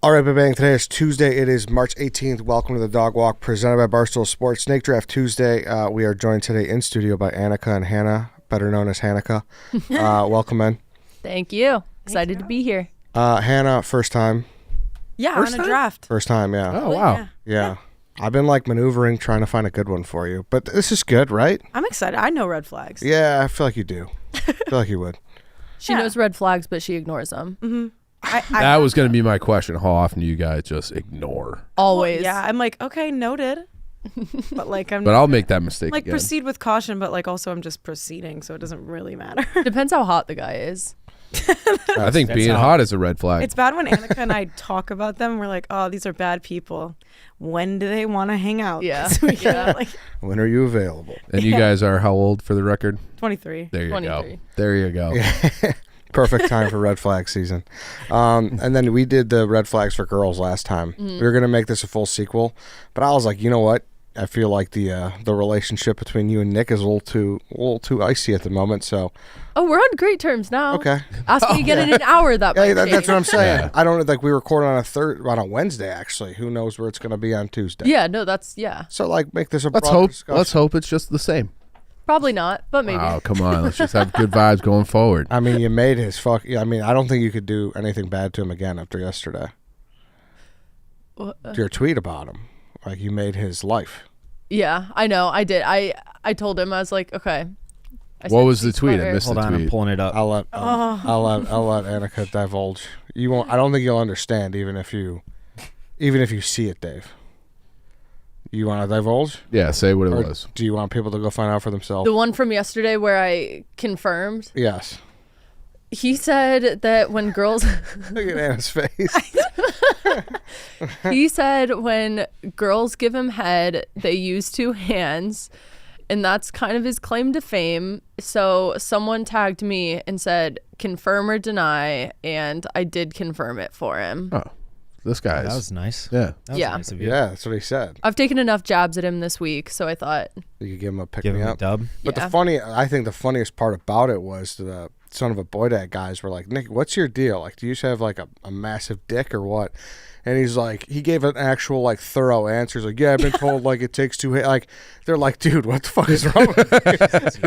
All right, bang. Today is Tuesday. It is March 18th. Welcome to the Dog Walk presented by Barstool Sports. Snake Draft Tuesday. We are joined today in studio by Annika and Hannah, better known as Anakah. Welcome in. Thank you. Excited to be here. Hannah, first time. Yeah, First on time? a draft. First time, yeah. Oh, wow. Yeah. I've been maneuvering, trying to find a good one for you. But this is good, right? I'm excited. I know red flags. Yeah, I feel like you do. I feel like you would. She knows red flags, but she ignores them. Mm-hmm. That was going to be my question. How often do you guys just ignore? Always. Yeah, I'm like, okay, noted. But But I'll make that mistake like again. proceed with caution, but also I'm just proceeding, so it doesn't really matter. Depends how hot the guy is. I think being hot is a red flag. It's bad when Annika and I talk about them. We're like, oh, these are bad people. When do they want to hang out? Yeah. When are you available? And you guys are how old for the record? 23. There you 23. go. There you go. Perfect time for red flag season. And then we did the red flags for girls last time. Mm-hmm. We were going to make this a full sequel, but I was like, you know what? I feel like the relationship between you and Nick is a little too icy at the moment. So Oh, we're on great terms now. okay, Ask me again in an hour. That might that's change. what I'm saying. Yeah. I don't we record on a Wednesday actually. Who knows where it's going to be on Tuesday? Yeah, no, that's, yeah. So make this a Let's broader hope. discussion. Let's hope it's just the same. Probably not, but maybe. Oh, come on. Let's just have good vibes going forward. I mean, you made his fuck. I mean, I don't think you could do anything bad to him again after yesterday. Your tweet about him, you made his life. Yeah, I know. I did. I told him, I was like, okay. What was the tweet? I missed Hold the on, I'm tweet. pulling it up. I'll let Annika divulge. You won't. I don't think you'll understand, even if you see it, Dave. You want to divulge? Yeah, say what it Or was. do you want people to go find out for themselves? The one from yesterday where I confirmed, Yes. he said that when girls... Look at Anna's face. He said when girls give him head, they use two hands, and that's kind of his claim to fame. So someone tagged me and said, confirm or deny, and I did confirm it for him. Oh, this guy's. That was nice. Yeah. That was Yeah. nice of you. Yeah, that's what he said. I've taken enough jabs at him this week, so I thought, You could give him a pick Give me him a up. dub. But yeah. I think the funniest part about it was the son of a boy dad guys were like, Nick, what's your deal? Do you just have a massive dick or what? And he's like, he gave an actual thorough answer. He's like, yeah, I've been told it takes two hands. They're like, dude, what the fuck is wrong with you?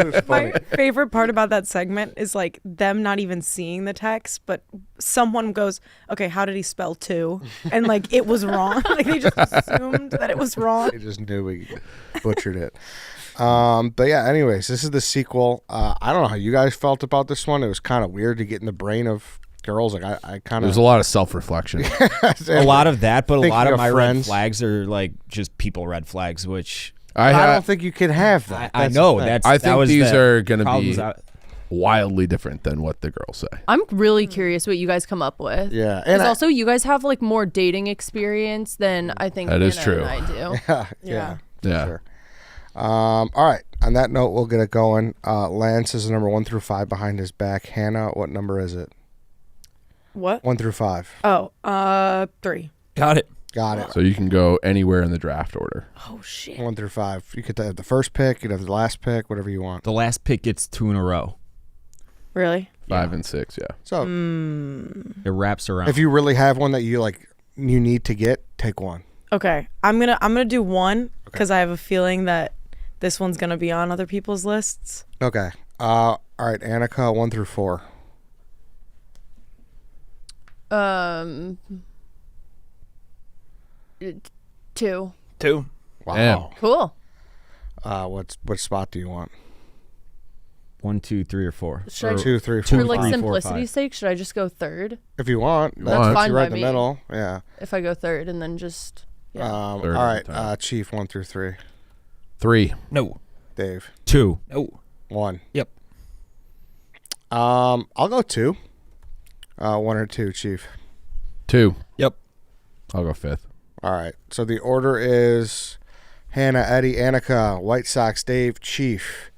It was funny. My favorite part about that segment is them not even seeing the text, but someone goes, okay, how did he spell two? And it was wrong. They just assumed that it was wrong. They just knew we butchered it. But yeah, anyways, this is the sequel. I don't know how you guys felt about this one. It was kind of weird to get in the brain of girls. I kind of. There's a lot of self-reflection. A lot of that, but a lot of my friends. red flags are just people red flags, which I don't think you can have that. I That's know. the thing. That's I that think was these the are going to problems be wildly different than what the girls say. I'm really curious what you guys come up with. Yeah, Because and also you guys have more dating experience than I think That is Hannah true. and I do. yeah. Yeah. Sure. All right. On that note, we'll get it going. Lance is the number 1 through 5 behind his back. Hannah, what number is it? What? 1 through 5. Oh, 3. Got it. Got it. So you can go anywhere in the draft order. Oh, shit. 1 through 5. You could have the first pick. You could have the last pick. Whatever you want. The last pick gets 2 in a row. Really? 5 and 6, yeah. So It wraps around. if you really have one that you you need to get, take one. Okay. I'm gonna do 1 because I have a feeling that this one's gonna be on other people's lists. Okay. All right. Annika, 1 through 4. 2. 2. Wow. Damn. Cool. What spot do you want? 1, 2, 3, or 4. Should I, 2, 3, 4. two, for three, four, simplicity's 5. sake, should I just go third? If you want, That's that's fine right by in the me. middle. Yeah. If I go third and then just All Third right. at a time. Chief, 1 through 3. 3. No. Dave, 2. No. 1. Yep. I'll go 2. 1 or 2, Chief. 2. Yep. I'll go 5th. All right. So the order is Hannah, Eddie, Annika, White Sox, Dave, Chief.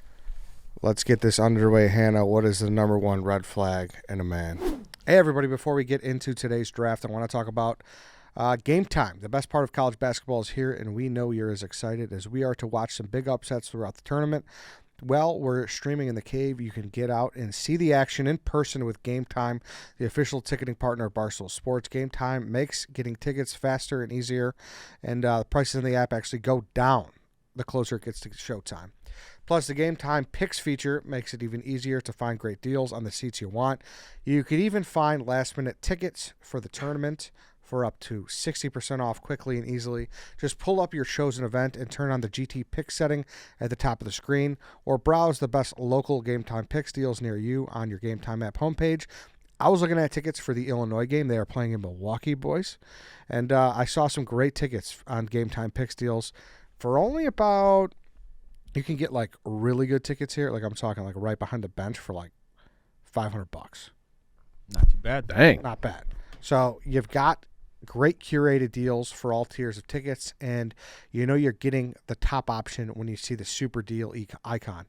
Let's get this underway. Hannah, what is the number 1 red flag in a man? Hey, everybody. Before we get into today's draft, I want to talk about GameTime. The best part of college basketball is here, and we know you're as excited as we are to watch some big upsets throughout the tournament. Well, we're streaming in the cave. You can get out and see the action in person with GameTime, the official ticketing partner of Barstool Sports. GameTime makes getting tickets faster and easier, and the prices in the app actually go down the closer it gets to showtime. Plus, the GameTime Picks feature makes it even easier to find great deals on the seats you want. You could even find last-minute tickets for the tournament for up to 60% off quickly and easily. Just pull up your chosen event and turn on the GT Picks setting at the top of the screen, or browse the best local GameTime Picks deals near you on your GameTime app homepage. I was looking at tickets for the Illinois game. They are playing in Milwaukee, boys. And I saw some great tickets on GameTime Picks deals for only about... You can get like really good tickets here. Like I'm talking like right behind the bench for like $500. Not too bad. Dang. Not bad. So you've got great curated deals for all tiers of tickets, and you know you're getting the top option when you see the super deal icon.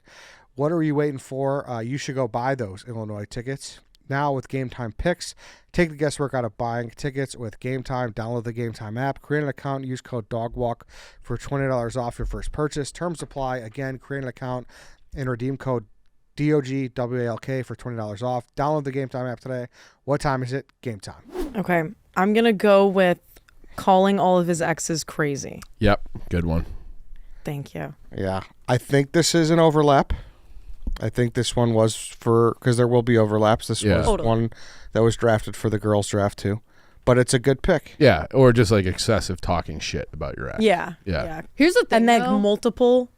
What are you waiting for? You should go buy those Illinois tickets. Now with GameTime Picks, take the guesswork out of buying tickets with GameTime. Download the GameTime app, create an account, use code DOGWALK for $20 off your first purchase. Terms apply. Again, create an account and redeem code DOGWALK for $20 off. Download the GameTime app today. What time is it? Game time. Okay, I'm going to go with calling all of his exes crazy. Yep. Good one. Thank you. Yeah. I think this is an overlap. I think this one was because there will be overlaps. This Yeah. was Totally. one that was drafted for the girls' draft too. But it's a good pick. Yeah. Or just like excessive talking shit about your ex. Yeah. Yeah. Here's the thing, And then though. multiple.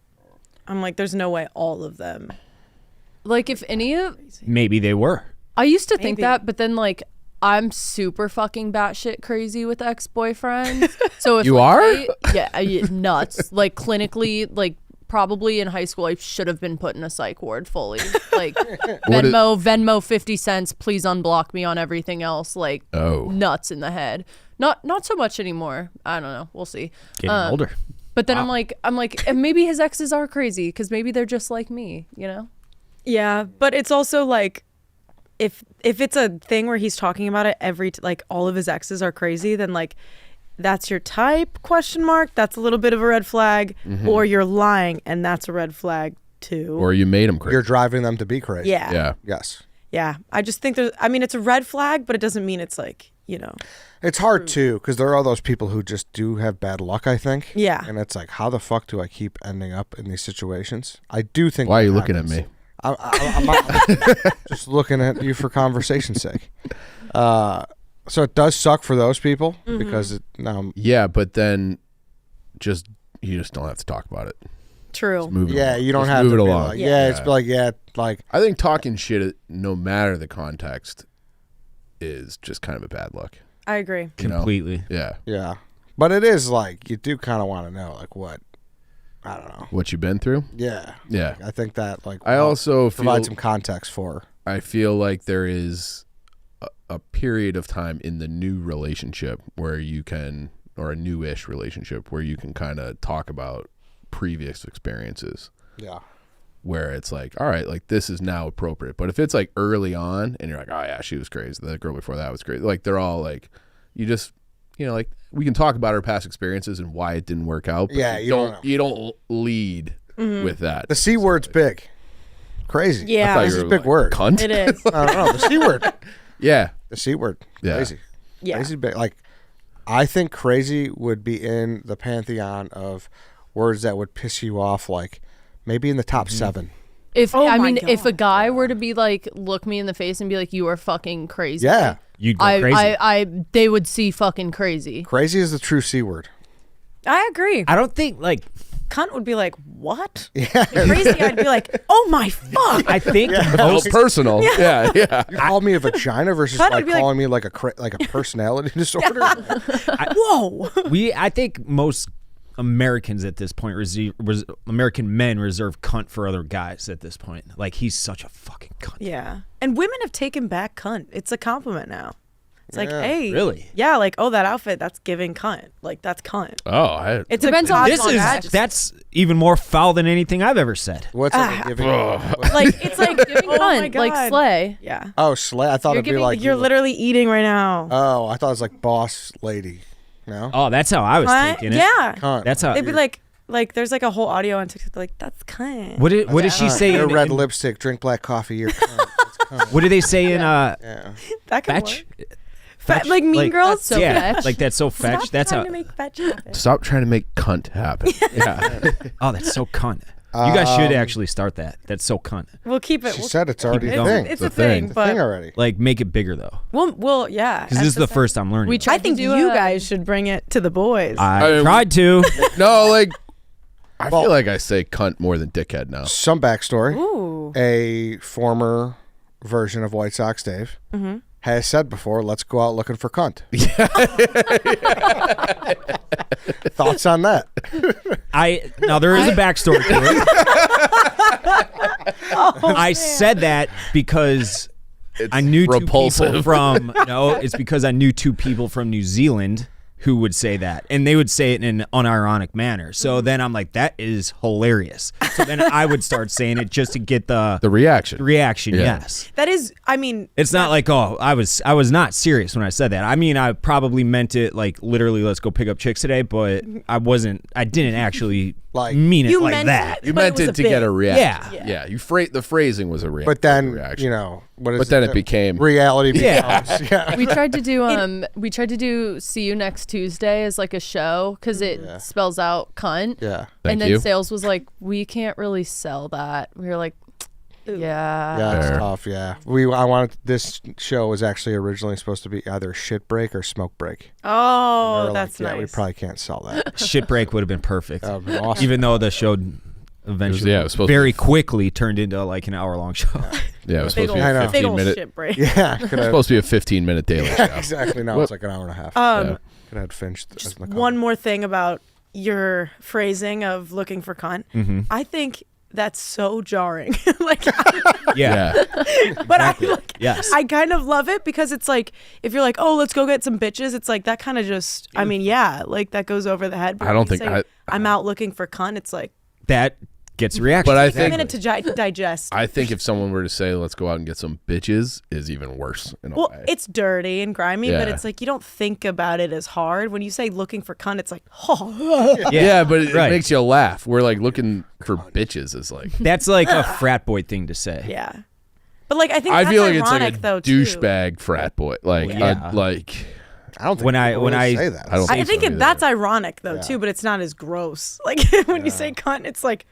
I'm like, there's no way all of them. Like, if any of... Maybe they were. I used to think Maybe. that, but then, like, I'm super fucking batshit crazy with ex-boyfriends. So if You like, are? yeah, nuts. Like, clinically, like, probably in high school, I should have been put in a psych ward fully. Like, Venmo 50 cents, please unblock me on everything else. Like, nuts in the head. Not so much anymore. I don't know. We'll see. Getting older. But then I'm like, and maybe his exes are crazy because maybe they're just like me, you know? Yeah, but it's also like, if it's a thing where he's talking about it like all of his exes are crazy, then like that's your type ? That's a little bit of a red flag. Or you're lying and that's a red flag too. Or you made him crazy. You're driving them to be crazy. Yeah. Yeah. Yes. Yeah. I just think it's a red flag, but it doesn't mean it's like, It's hard too because there are those people who just do have bad luck, I think. Yeah. And it's like, how the fuck do I keep ending up in these situations? I do think. Why are you that looking at happens. me? I'm just looking at you for conversation's sake. So it does suck for those people because Yeah, but then you just don't have to talk about it. True. Just move it yeah, along. you don't Just have move to it be along. like, it's like I think talking shit, no matter the context, is just kind of a bad look. I agree. You know? Completely. Yeah. yeah, but it is like you do kind of want to know like what I don't know. What you've been through? Yeah, Yeah. I think that like I also provide feel some context for. I feel like there is a period of time in the new relationship where you can, or a newish relationship where you can kind of talk about previous experiences. Yeah. Where it's like, all right, like this is now appropriate. But if it's like early on and you're like, oh yeah, she was crazy. The girl before that was crazy. Like they're all like, you just, like we can talk about our past experiences and why it didn't work out. But Yeah, you don't lead with that. The C word's big. Crazy. Yeah. I thought This you is a were big like, word. Cunt. It is. I don't know. The C word. Yeah. The C word. Yeah. Crazy. Yeah. Crazy big. Like, I think crazy would be in the pantheon of words that would piss you off, like maybe in the top 7. If Oh I my mean, if a God. guy were to be like, look me in the face and be like, you are fucking crazy. Yeah. You'd go crazy. They would see fucking crazy. Crazy is the true C word. I agree. I don't think like Cunt would be like, what? Yeah. Crazy, I'd be like, oh my fuck. I think Oh, most personal. Yeah. Yeah. You call me a vagina versus Cunt would like be like- calling me like a personality disorder. Whoa. I think most Americans at this point American men reserve cunt for other guys at this point. Like he's such a fucking cunt. Yeah. And women have taken back cunt. It's a compliment now. It's like, Yeah. hey. Really? Yeah, like, oh, that outfit, that's giving cunt. Like, that's cunt. Oh, It's Depends a on This That's is that's even more foul than anything I've ever said. What's like giving? like, it's like, Giving oh my cunt, like God. slay. Yeah. Oh, slay! I thought You're it'd be giving, like you're literally eating right now. Oh, I thought it was like boss lady. No. Oh, that's how I was Cunt? thinking it. Yeah. Cunt. That's how They'd be like, Like, there's like a whole audio on TikTok. Like, that's cunt. What did she say? Your in, red in- lipstick, drink black coffee. You're cunt. What did they say in Yeah. That could fetch? work. Like Mean Like- Girls. That's so Yeah, fetch. like that's so fetch. Stop That's trying how. to make fetch happen. Stop trying to make cunt happen. Yeah. Oh, that's so cunt. You guys should actually start that. That's so cunt. We'll keep it. She We'll, said it's already a going. thing. it's The a thing, thing. It's a thing but already. Like, make it bigger though, yeah. because this is the first I'm learning. We about. tried I think to do you a- guys should bring it to the boys. I tried to. No, like I Well- feel like I say cunt more than dickhead now. Some backstory. Ooh. A former version of White Sox Dave has said before, let's go out looking for cunt. Thoughts on that? Now there is a backstory to it. I said that because I knew two people repulsive. from it's because I knew two people from New Zealand who would say that, and they would say it in an unironic manner. So then I'm like, that is hilarious. So then I would start saying it just to get the reaction. reaction. Yeah. Yes. That is, I mean, It's not like, oh, I was not serious when I said that. I mean, I probably meant it like literally, let's go pick up chicks today, but I didn't actually Like- mean it You like meant that. it. You But meant was it a to get bit. a reaction. Yeah. Yeah. The phrasing was a reaction. But then, reaction. what is But then it it became reality Yeah. becomes. Yeah. We tried to do See You Next Tuesday as like a show because it spells out cunt. Yeah. Thank and then you. sales was like, we can't really sell that. We were like, yeah. Yeah, it's Fair. tough. Yeah, I wanted this show was actually originally supposed to be either shit break or smoke break. We oh, were that's like, nice. Yeah, we probably can't sell that. Shit break would have been perfect. That would have been awesome. Even though the show eventually it was supposed to very be- quickly turned into like an hour-long show. Yeah, it was Big supposed to be I old, know. a big 15 old minute. shit break. yeah, could have Supposed to be a 15-minute daily show. exactly. No, it's like an hour and a half. Yeah. Could have had Finch. as the One more thing about your phrasing of looking for cunt. I think that's so jarring. Like, Yeah. but I like, Yes. I kind of love it because it's like, if you're like, oh, let's go get some bitches, it's like that kind of just, I mean, yeah, like that goes over the head. But I don't when you think say, I'm out looking for cunt, it's like, That gets a reaction. But I take a think minute to digest. I think if someone were to say, "Let's go out and get some bitches," is even worse in a Well, way. it's dirty and grimy, but Yeah. it's like you don't think about it as hard. When you say looking for cunt, it's like, oh, Yeah, but it Right. makes you laugh. We're like looking for bitches is like. That's like a frat boy thing to say. yeah. But like, I think I that's feel like it's ironic, like a though, too. douchebag frat boy. Like, Yeah. like I don't think When I- people when really I- say that. I don't I think think so either. that's ironic though Yeah. too, but it's not as gross. Like when you say cunt, it's like,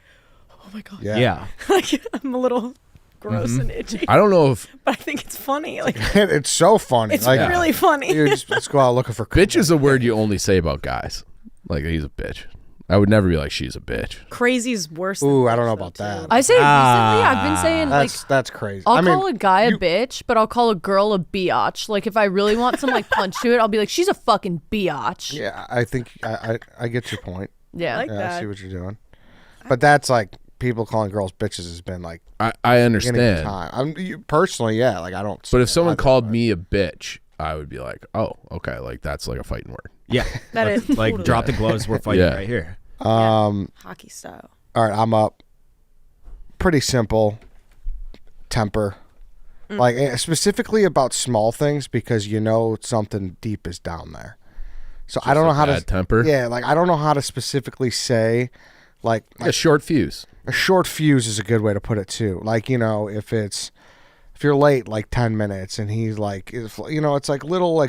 oh my god, Yeah. Yeah. like I'm a little gross and itchy, I don't know if but I think it's funny. Like it's so funny. it's like, really funny. you just, let's go out looking for cunt. bitch is a word you only say about guys. Like he's a bitch. I would never be like she's a bitch. Crazy's worse. Than Ooh, I don't know bitch, about though, that. too. I say recently, I've been saying like, That's crazy. I'll I mean, call a guy a bitch, but I'll call a girl a biatch. Like if I really want some like punch to it, I'll be like, she's a fucking biatch. yeah, I think I get your point. Yeah. Like Yeah, I that. see what you're doing. But that's like people calling girls bitches has been like I beginning of understand. time. Personally, yeah, like I don't. But if someone I don't- called me a bitch, I would be like, oh, okay, like that's like a fighting word. Yeah. That is Like, totally drop the gloves. We're fighting Yeah. right here. hockey style. All right, I'm up. Pretty simple. Temper. Like specifically about small things because you know something deep is down there. So I don't know how to. Bad temper. Yeah, like I don't know how to specifically say, like A short fuse. a short fuse is a good way to put it too. Like if you're late like 10 minutes and he's like, it's like little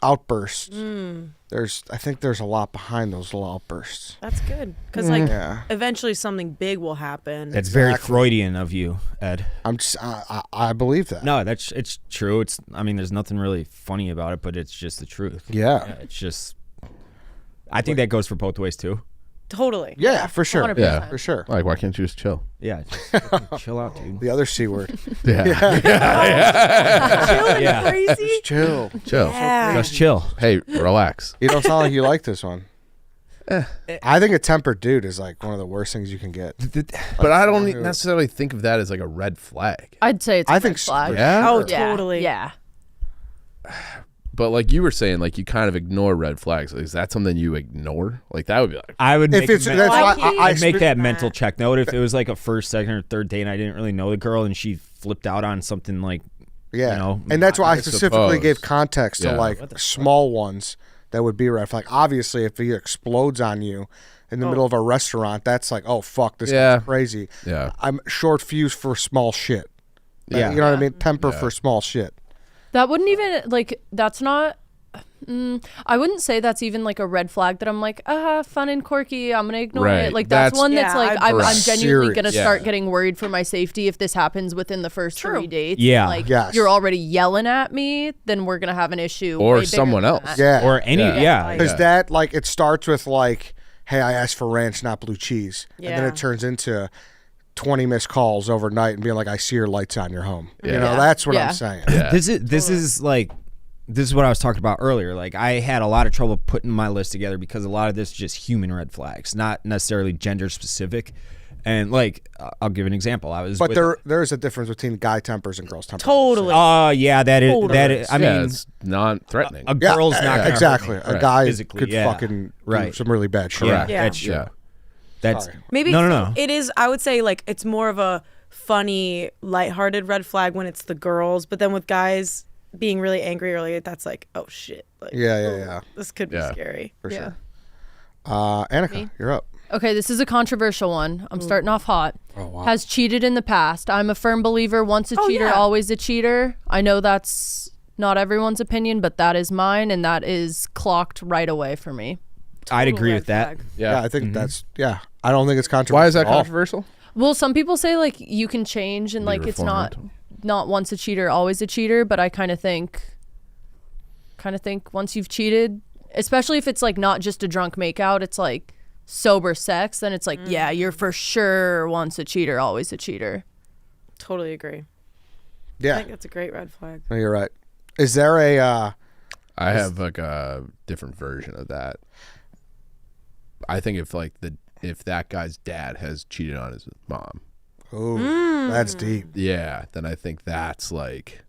outbursts. I think there's a lot behind those little outbursts. That's good because like Yeah. eventually something big will happen. That's very Freudian of you, Ed. I'm just I believe that. No, it's true. I mean, there's nothing really funny about it, but it's just the truth. Yeah. It's just. I think that goes for both ways too. Totally. Yeah, for sure. 100%. Yeah. For sure. Like, why can't you just chill? Yeah, just fucking chill out, dude. The other C word. Yeah. Chilling Yeah. crazy. Chill. Chill. Yeah. Just chill. Hey, relax. You don't sound like you like this one. I think a tempered dude is like one of the worst things you can get. But I don't necessarily think of that as like a red flag. I'd say it's a I red think flag. Yeah? Oh, Yeah. totally. Yeah. But like you were saying, like you kind of ignore red flags. Like, is that something you ignore? Like that would be like, I would If make it's a that's why I'd make that Nah. mental check note if it was like a first, second, or third date and I didn't really know the girl and she flipped out on something like Yeah. You know, and that's why I I specifically suppose. gave context to Yeah. like small ones that would be a red flag. Obviously, if he explodes on you in the middle of a restaurant, that's like, oh fuck, this guy's crazy. Yeah. I'm short fuse for small shit. Yeah. You know what I mean? Temper for small shit. That wouldn't even like. That's not. I wouldn't say that's even like a red flag that I'm like, fun and quirky, I'm gonna ignore Right. it. Like that's one that's Yeah, like I'm I'm genuinely gonna serious. start getting worried for my safety if this happens within the first 3 dates. Yeah. Like Yes. you're already yelling at me, then we're gonna have an issue. Or way bigger someone than else. that. Yeah. Or any, yeah. Because that, like, it starts with, like, hey, I asked for ranch, not blue cheese. And then Yeah. it turns into 20 missed calls overnight and being like, I see your lights on your home. You know, Yeah. that's what Yeah. I'm saying. This is like, this is what I was talking about earlier. Like, I had a lot of trouble putting my list together because a lot of this is just human red flags, not necessarily gender specific. And like, I'll give an example. I was, But with, there is a difference between guy tempers and girls tempers. Totally. yeah, that is. I mean, it's non-threatening. a girl's not gonna exactly. hurt me. A guy Physically, could yeah. fucking Right. do some really bad shit. Yeah, Yeah. that's true. Yeah. That's Sorry. Maybe no. it is. I would say like it's more of a funny, lighthearted red flag when it's the girls, but then with guys being really angry early, that's like, oh shit. Like, Yeah. this could be Yeah. scary. For Yeah. sure. Annika, you're up. Okay, this is a controversial one. I'm starting off hot. Oh, wow. Has cheated in the past. I'm a firm believer, once a cheater, yeah. always a cheater. I know that's not everyone's opinion, but that is mine, and that is clocked right away for me. I'd Total agree red with that. flag. Yeah, I think that's, I don't think it's controversial. Why is that at all. controversial? Well, some people say like you can change and like it's not once a cheater, always a cheater, but I kind of think once you've cheated, especially if it's like not just a drunk makeout, it's like sober sex, then it's like, yeah, you're for sure once a cheater, always a cheater. Totally agree. I Yeah, think that's a great red flag. no, you're right. Is there a, I have like a different version of that. I think if that guy's dad has cheated on his mom, that's deep. yeah, then I think that's like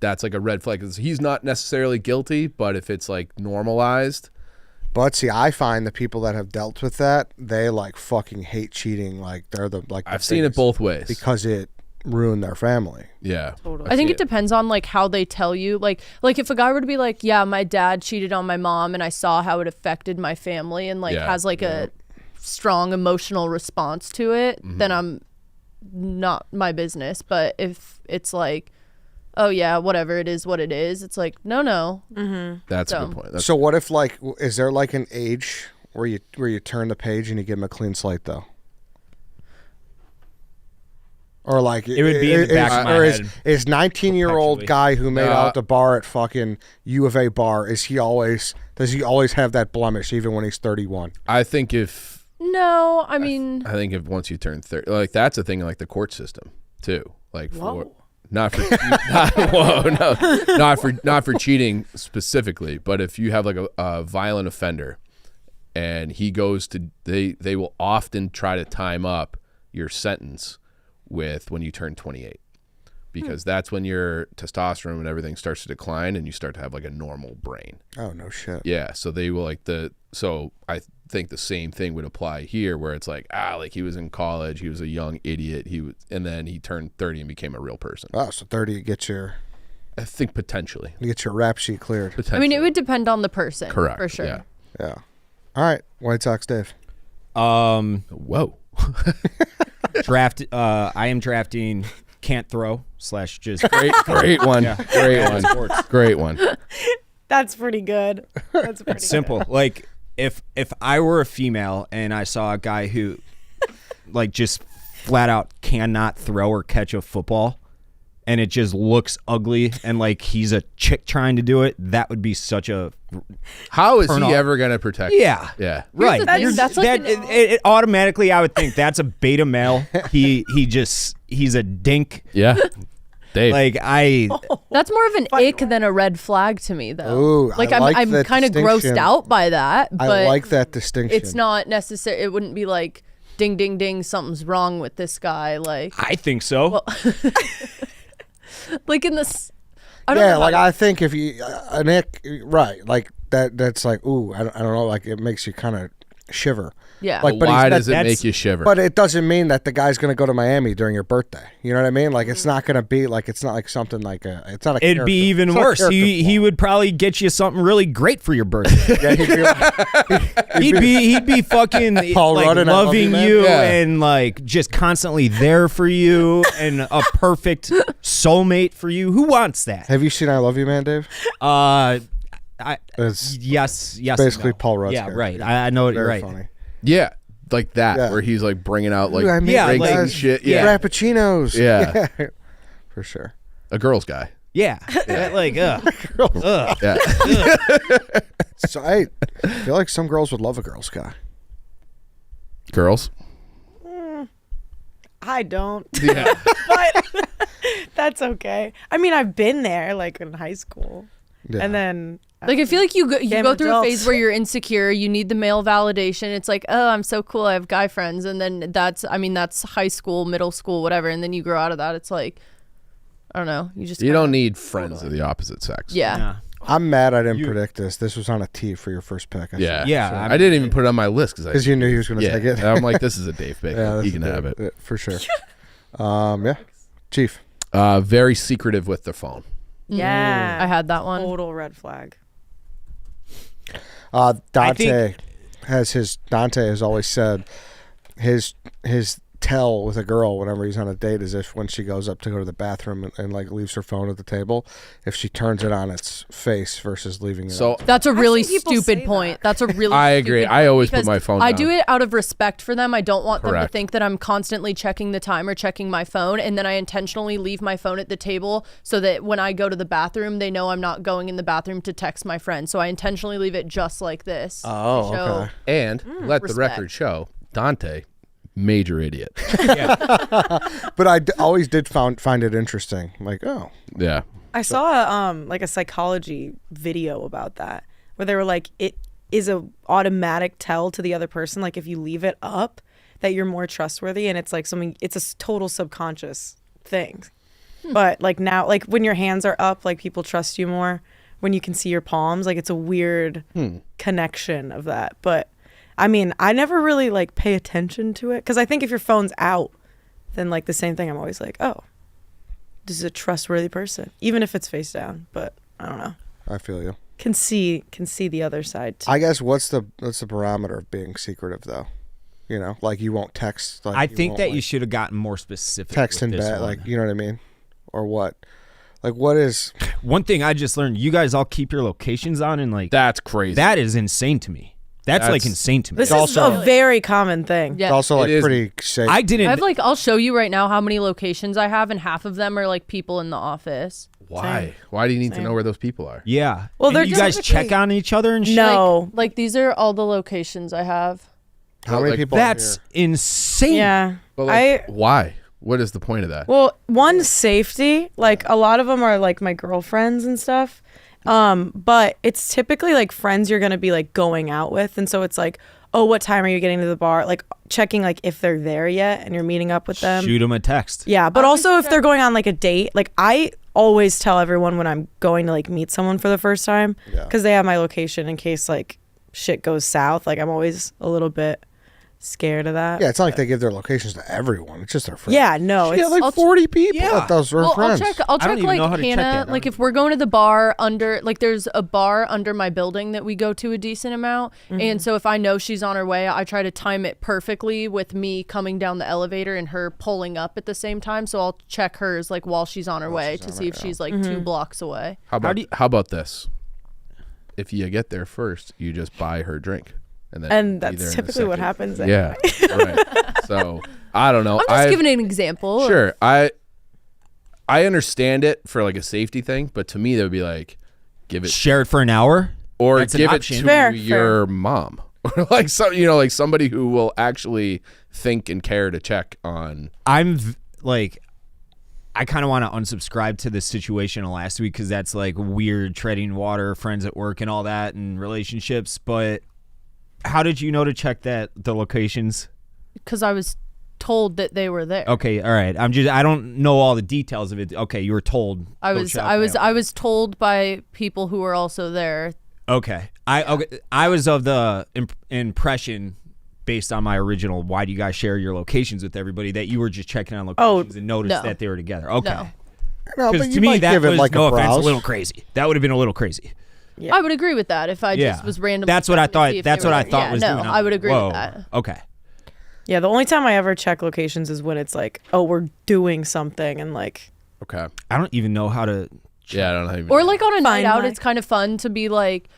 a red flag. 'Cause he's not necessarily guilty, but if it's like normalized, But see, I find the people that have dealt with that, they like fucking hate cheating. Like they're the like. the I've seen it biggest- both ways. because it ruined their family. Yeah, Totally. I think see it depends on like how they tell you. Like if a guy were to be like, yeah, my dad cheated on my mom and I saw how it affected my family and like Yeah. has like a strong emotional response to it, then I'm not my business. But if it's like, oh yeah, whatever, it is what it is, it's like, no. That's a So- good point. That's So what if like, is there like an age where you turn the page and you give him a clean slate though? Or like It would be in the back of my or head is 19-year-old perpetually. guy who made No. out the bar at fucking U of A bar, does he always have that blemish even when he's 31? I think if No, I mean, if once you turn 30, like that's a thing in like the court system too. Like for Whoa. not for not for cheating specifically, but if you have like a violent offender and he goes to they will often try to time up your sentence with when you turn 28, because that's when your testosterone and everything starts to decline and you start to have like a normal brain. Oh no shit. Yeah, so they will so I think the same thing would apply here, where it's like like he was in college, he was a young idiot, and then he turned 30 and became a real person. Oh, so 30 you get your Potentially. rap sheet cleared. I mean, it would depend on the person. Correct. For sure. Yeah. Yeah. All right, White Sox Dave. Whoa. I am drafting can't throw / just Great one. Great one. sports. Great one. That's pretty good. That's pretty It's simple. Like if I were a female and I saw a guy who like just flat out cannot throw or catch a football and it just looks ugly and like he's a chick trying to do it, that would be such a How is Turn he off. ever going to protect? yeah. Yeah. Right. the thing, You're- that's like it automatically I would think that's a beta male. He's a dink. Yeah. Dave. Like That's more of an ick than a red flag to me, though. Ooh, like I like I'm that kind of grossed distinction. out by that, but I like that distinction. it's not necessary. It wouldn't be like, ding, ding, ding, something's wrong with this guy. Like, I think so. like in this, I don't Yeah, know. like I think if you Nick, right, like that's like ooh, I don't know, like it makes you kind of shiver. Yeah. Like, but Why he's- does it that's- make you shiver? But it doesn't mean that the guy's going to go to Miami during your birthday. You know what I mean? Like, it's not going to be like, it's not like something like it's not a It'd be even it's not a worse. character He flaw. would probably get you something really great for your birthday. Yeah, he'd be like, he'd be fucking Paul like, Rudd in I Love You, loving Man? you Yeah. and like just constantly there for you and a perfect soulmate for you. Who wants that? have you seen I Love You, Man, Dave? It's Yes, basically no. Paul Rudd's Yeah, character. right. I know it. very Right. funny. yeah, like that, Yeah. where he's like bringing out like Ooh, I made Yeah, you like- guys shit. Yeah. Frappuccinos. Yeah. For sure. a girl's guy. Yeah. Like, Yeah, So I feel like some girls would love a girl's guy. girls. I don't. Yeah, But that's okay. I mean, I've been there, like in high school, Yeah. and then Like I feel like you Damn go through a adults. phase where you're insecure, you need the male validation. It's like, oh, I'm so cool, I have guy friends, and then that's high school, middle school, whatever, and then you grow out of that. It's like, I don't know, you just you don't need friends of the opposite sex. yeah. yeah. I'm mad I didn't predict this. This was on a tee for your first pick. Yeah, Yeah, I didn't even put it on my list Because you knew he was going to yeah, take it. I'm like, this is a Dave pick. Yeah, He can have it. For sure. Yeah. Chief. Very secretive with their phone. yeah, I had that one. total red flag. Dante has always said his tell with a girl whenever he's on a date is if when she goes up to go to the bathroom and like leaves her phone at the table, if she turns it on its face versus leaving it So on. That's a really seen people stupid say point. that. That's a really I agree. stupid I point always put because my phone I down. do it out of respect for them. I don't want them to Correct. think that I'm constantly checking the time or checking my phone, and then I intentionally leave my phone at the table so that when I go to the bathroom, they know I'm not going in the bathroom to text my friend. So I intentionally leave it just like this. Oh, to show- okay. And let the respect. record show, Dante, major idiot. But I always did find it interesting. Like, oh, Yeah. I saw like a psychology video about that where they were like, it is a automatic tell to the other person, like if you leave it up, that you're more trustworthy, and it's like something, it's a total subconscious thing. But like now, like when your hands are up, like people trust you more when you can see your palms. Like it's a weird connection of that. But I mean, I never really like pay attention to it because I think if your phone's out, then like the same thing, I'm always like, oh, this is a trustworthy person, even if it's face down. But I don't know. I feel you. Can see the other side too. I guess what's the barometer of being secretive though? You know, like you won't text. Like I you think won't, that like, you should have gotten more specific. text with in this bed, one. like you know what I mean, or what? Like what is? One thing I just learned: you guys all keep your locations on, and like That's crazy. that is insane to me. That's like insane to me. This is also- a very common thing. Yeah. It's also like It is. pretty safe. I didn't. I have like, I'll show you right now how many locations I have, and half of them are like people in the office. Why? Why do you need to know where those people are? yeah. Well, And they're you guys typically- check on each other and shit. No. Like these are all the locations I have. How many like, people? That's insane. Yeah. But like, why? What is the point of that? Well, one, safety. Like a lot of them are like my girlfriends and stuff. But it's typically like friends you're gonna be like going out with, and so it's like, oh, what time are you getting to the bar? Like checking like if they're there yet, and you're meeting up with them. Shoot them a text. Yeah, but also if they're going on like a date, like I always tell everyone when I'm going to like meet someone for the first time, Yeah. because they have my location in case like shit goes south. Like I'm always a little bit scared of that. Yeah, it's not like they give their locations to everyone. It's just their friends. Yeah, no, Yeah, it's like I'll 40 people. Yeah. That those were Well, friends. I'll I don't check even like know how to check Hannah. that. Like if we're going to the bar under, like there's a bar under my building that we go to a decent amount, and so if I know she's on her way, I try to time it perfectly with me coming down the elevator and her pulling up at the same time. So I'll check hers like while she's on her way to see if she's like 2 blocks away. How about this? If you get there first, you just buy her drink, and then and be there that's in a typically what second. happens. Yeah, right. So I don't know. I'm just giving an example. Sure, I understand it for like a safety thing, but to me that would be like, give it Share it for an hour. or That's an give it option. to Fair, your mom, or like some, like somebody who will actually think and care to check on. Like, I kind of want to unsubscribe to this situation of last week because that's like weird treading water, friends at work and all that, and relationships. But how did you know to check the locations? Because I was told that they were there. Okay, all right. I don't know all the details of it. Okay, you were told. I Go was check I was that. I was told by people who were also there. Okay. I was of the impression based on my original, why do you guys share your locations with everybody, that you were just checking on locations and noticed no. that they were together. Okay. No. No, but Because you to me, might that give was, it like no a offense, a browse. little crazy. That would have been a little crazy. Yeah. I would agree with that if I just was randomly. That's what I checking to thought. see if That's they what were I there. thought Yeah, was no, doing. I'm I would like, agree whoa. with that. Okay. Yeah, the only time I ever check locations is when it's like, oh, we're doing something, and like, Okay. I don't even know how to. Yeah, I don't know. Or like on a night Fine, out, like- it's kind of fun to be like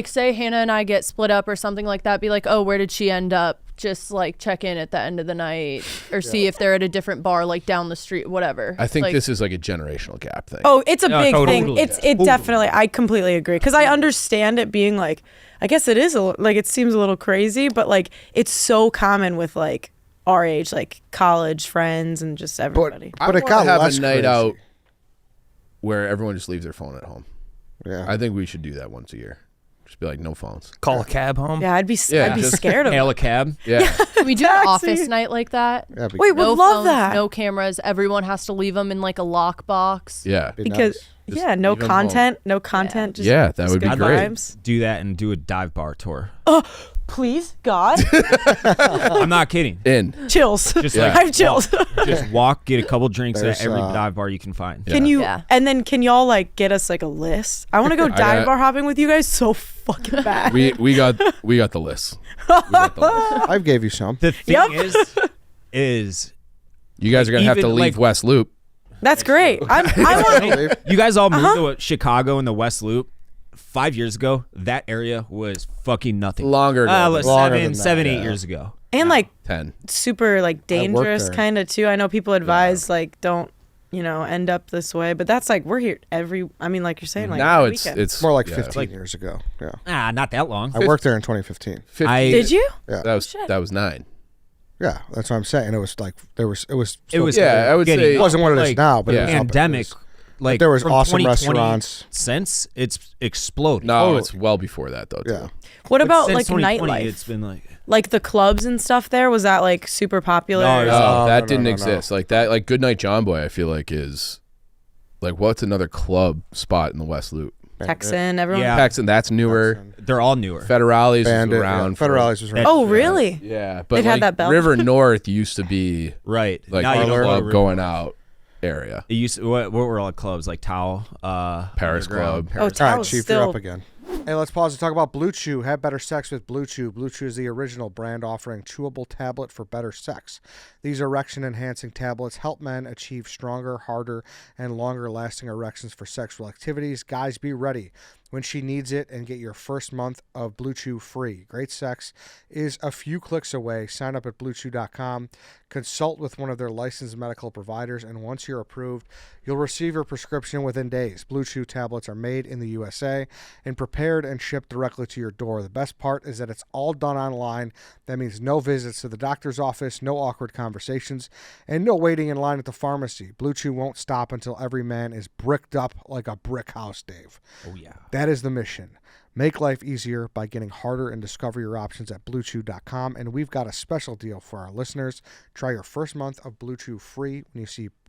say Hannah and I get split up or something like that. Be like, oh, where did she end up? Just like check in at the end of the night or see if they're at a different bar, like down the street, whatever. I think like, this is like a generational gap thing. oh, it's a No, big totally. thing. It Totally. definitely. I completely agree because I understand it being like, I guess it is like it seems a little crazy, but like it's so common with like our age, like college friends and just everybody. I But it wanna got have less a night crazy. out where everyone just leaves their phone at home. Yeah. I think we should do that once a year. Just be like, no phones. Call a cab home. Yeah, I'd be Yeah, I'd be just scared of Hail it. a cab. Yeah. Can we do an Taxi. office night like that? Yeah, be- Wait, would No love phones, that. no cameras. Everyone has to leave them in like a lockbox. Yeah. be Because nice. Just yeah, no leave 'em home. content, no content. Just, Yeah, that just would be good great. vibes. Do that and do a dive bar tour. Please, God, I'm not kidding. In. chills. Just Yeah. like I have chills. just walk, get a couple drinks There's, at every dive bar you can find. Can you? Yeah. And then can y'all like get us like a list? I want to go dive got- bar hopping with you guys so fucking bad. We got the list. We got the list. I gave you some. The thing Yep. is You guys are gonna have to Even, leave like- West Loop. That's great. I want. you guys all moved Uh-huh. to Chicago in the West Loop 5 years ago. That area was fucking nothing. Longer. Like Longer seven, than that, 7, yeah. 8 years ago. And like 10. super like dangerous there. kind of too. I know people advise like don't end up this way, but that's like we're here every. I mean, like you're saying, like Now every it's weekend. it's More like yeah, 15 years ago. Yeah. Not that long. I worked there in 2015. 50. I- Did you? That was 9. Yeah, that's what I'm saying. It was like it was It was Yeah, I would getting- say it wasn't what it is like, now, but it was up- pandemic. it was- Like there was from awesome 2020 restaurants. Since it's exploded. No, it's well before that though. Yeah. Too. What But about since like 2020, nightlife? It's been like Like the clubs and stuff there, was that like super popular? No, or no. something? No, No, that no, didn't no, no. exist. Like that, like Goodnight John Boy, I feel like is like what's another club spot in the West Loop? Texan, everyone. Yeah. Paxton, that's newer. they're all newer. Federales was Bandit, around. yeah. for- Federales was around. Oh, really? Yeah, but They've like had that belt. River North used to be Right. like Now you a don't go to club River going North. out area. It used to, what were all the clubs like Towel, Paris Underground, Club. Oh, All Tao's right, Chief, still. you're up again. Hey, let's pause and talk about BlueChew. Have better sex with BlueChew. BlueChew is the original brand offering chewable tablet for better sex. These erection-enhancing tablets help men achieve stronger, harder, and longer-lasting erections for sexual activities. Guys, be ready when she needs it and get your first month of BlueChew free. Great sex is a few clicks away. Sign up at BlueChew.com. Consult with one of their licensed medical providers, and once you're approved, you'll receive your prescription within days. BlueChew tablets are made in the USA and prepared and shipped directly to your door. The best part is that it's all done online. That means no visits to the doctor's office, no awkward conversations, and no waiting in line at the pharmacy. BlueChew won't stop until every man is bricked up like a brick house, Dave. Oh yeah. That is the mission. Make life easier by getting harder and discover your options at BlueChew.com. And we've got a special deal for our listeners. Try your first month of BlueChew free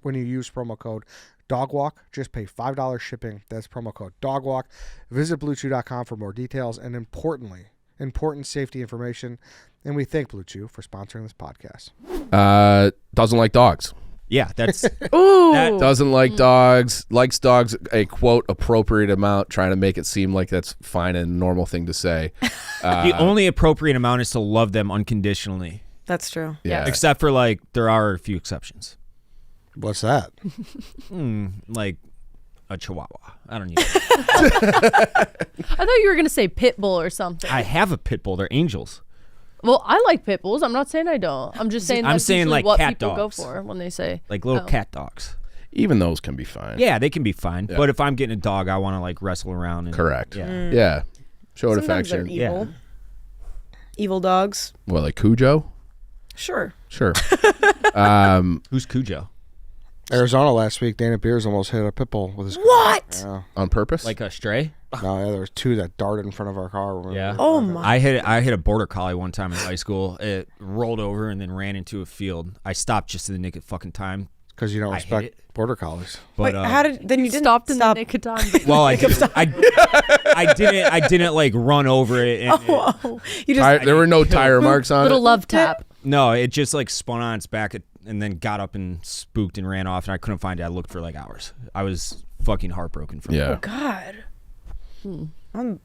when you use promo code DOGWALK. Just pay $5 shipping. That's promo code DOGWALK. Visit BlueChew.com for more details and important safety information. And we thank BlueChew for sponsoring this podcast. Doesn't like dogs. Yeah, that's Ooh. That Doesn't like dogs. Likes dogs a quote appropriate amount. Trying to make it seem like that's fine and a normal thing to say. the only appropriate amount is to love them unconditionally. That's true. Yeah. Except for like there are a few exceptions. What's that? Like a chihuahua. I don't need it. I thought you were gonna say pit bull or something. I have a pit bull. They're angels. Well, I like pit bulls. I'm not saying I don't. I'm just saying I'm that's saying, usually like, what cat people dogs. go for when they say Like little Oh. cat dogs. Even those can be fine. Yeah, they can be fine. Yeah. But if I'm getting a dog, I want to like wrestle around. And, Correct. Yeah. Yeah. Show it Sometimes they're affection. evil. Evil dogs. What, like Cujo? Sure. Sure. Who's Cujo? Arizona last week, Dana Beers almost hit a pit bull with his What? Yeah. On purpose? Like a stray? No, yeah, there was two that darted in front of our car. Yeah. Oh my. I hit a border collie one time in high school. It rolled over and then ran into a field. I stopped just in the nick of fucking time. Because you don't I hate respect it. border collies. But Wait, how did then you didn't stopped in stop? the nick of time. well, I I didn't like run over it. And You just There were no tire marks on Little it. love tap. no, it just like spun on its back and then got up and spooked and ran off, and I couldn't find it. I looked for like hours. I was fucking heartbroken from it. Yeah. God. I'm But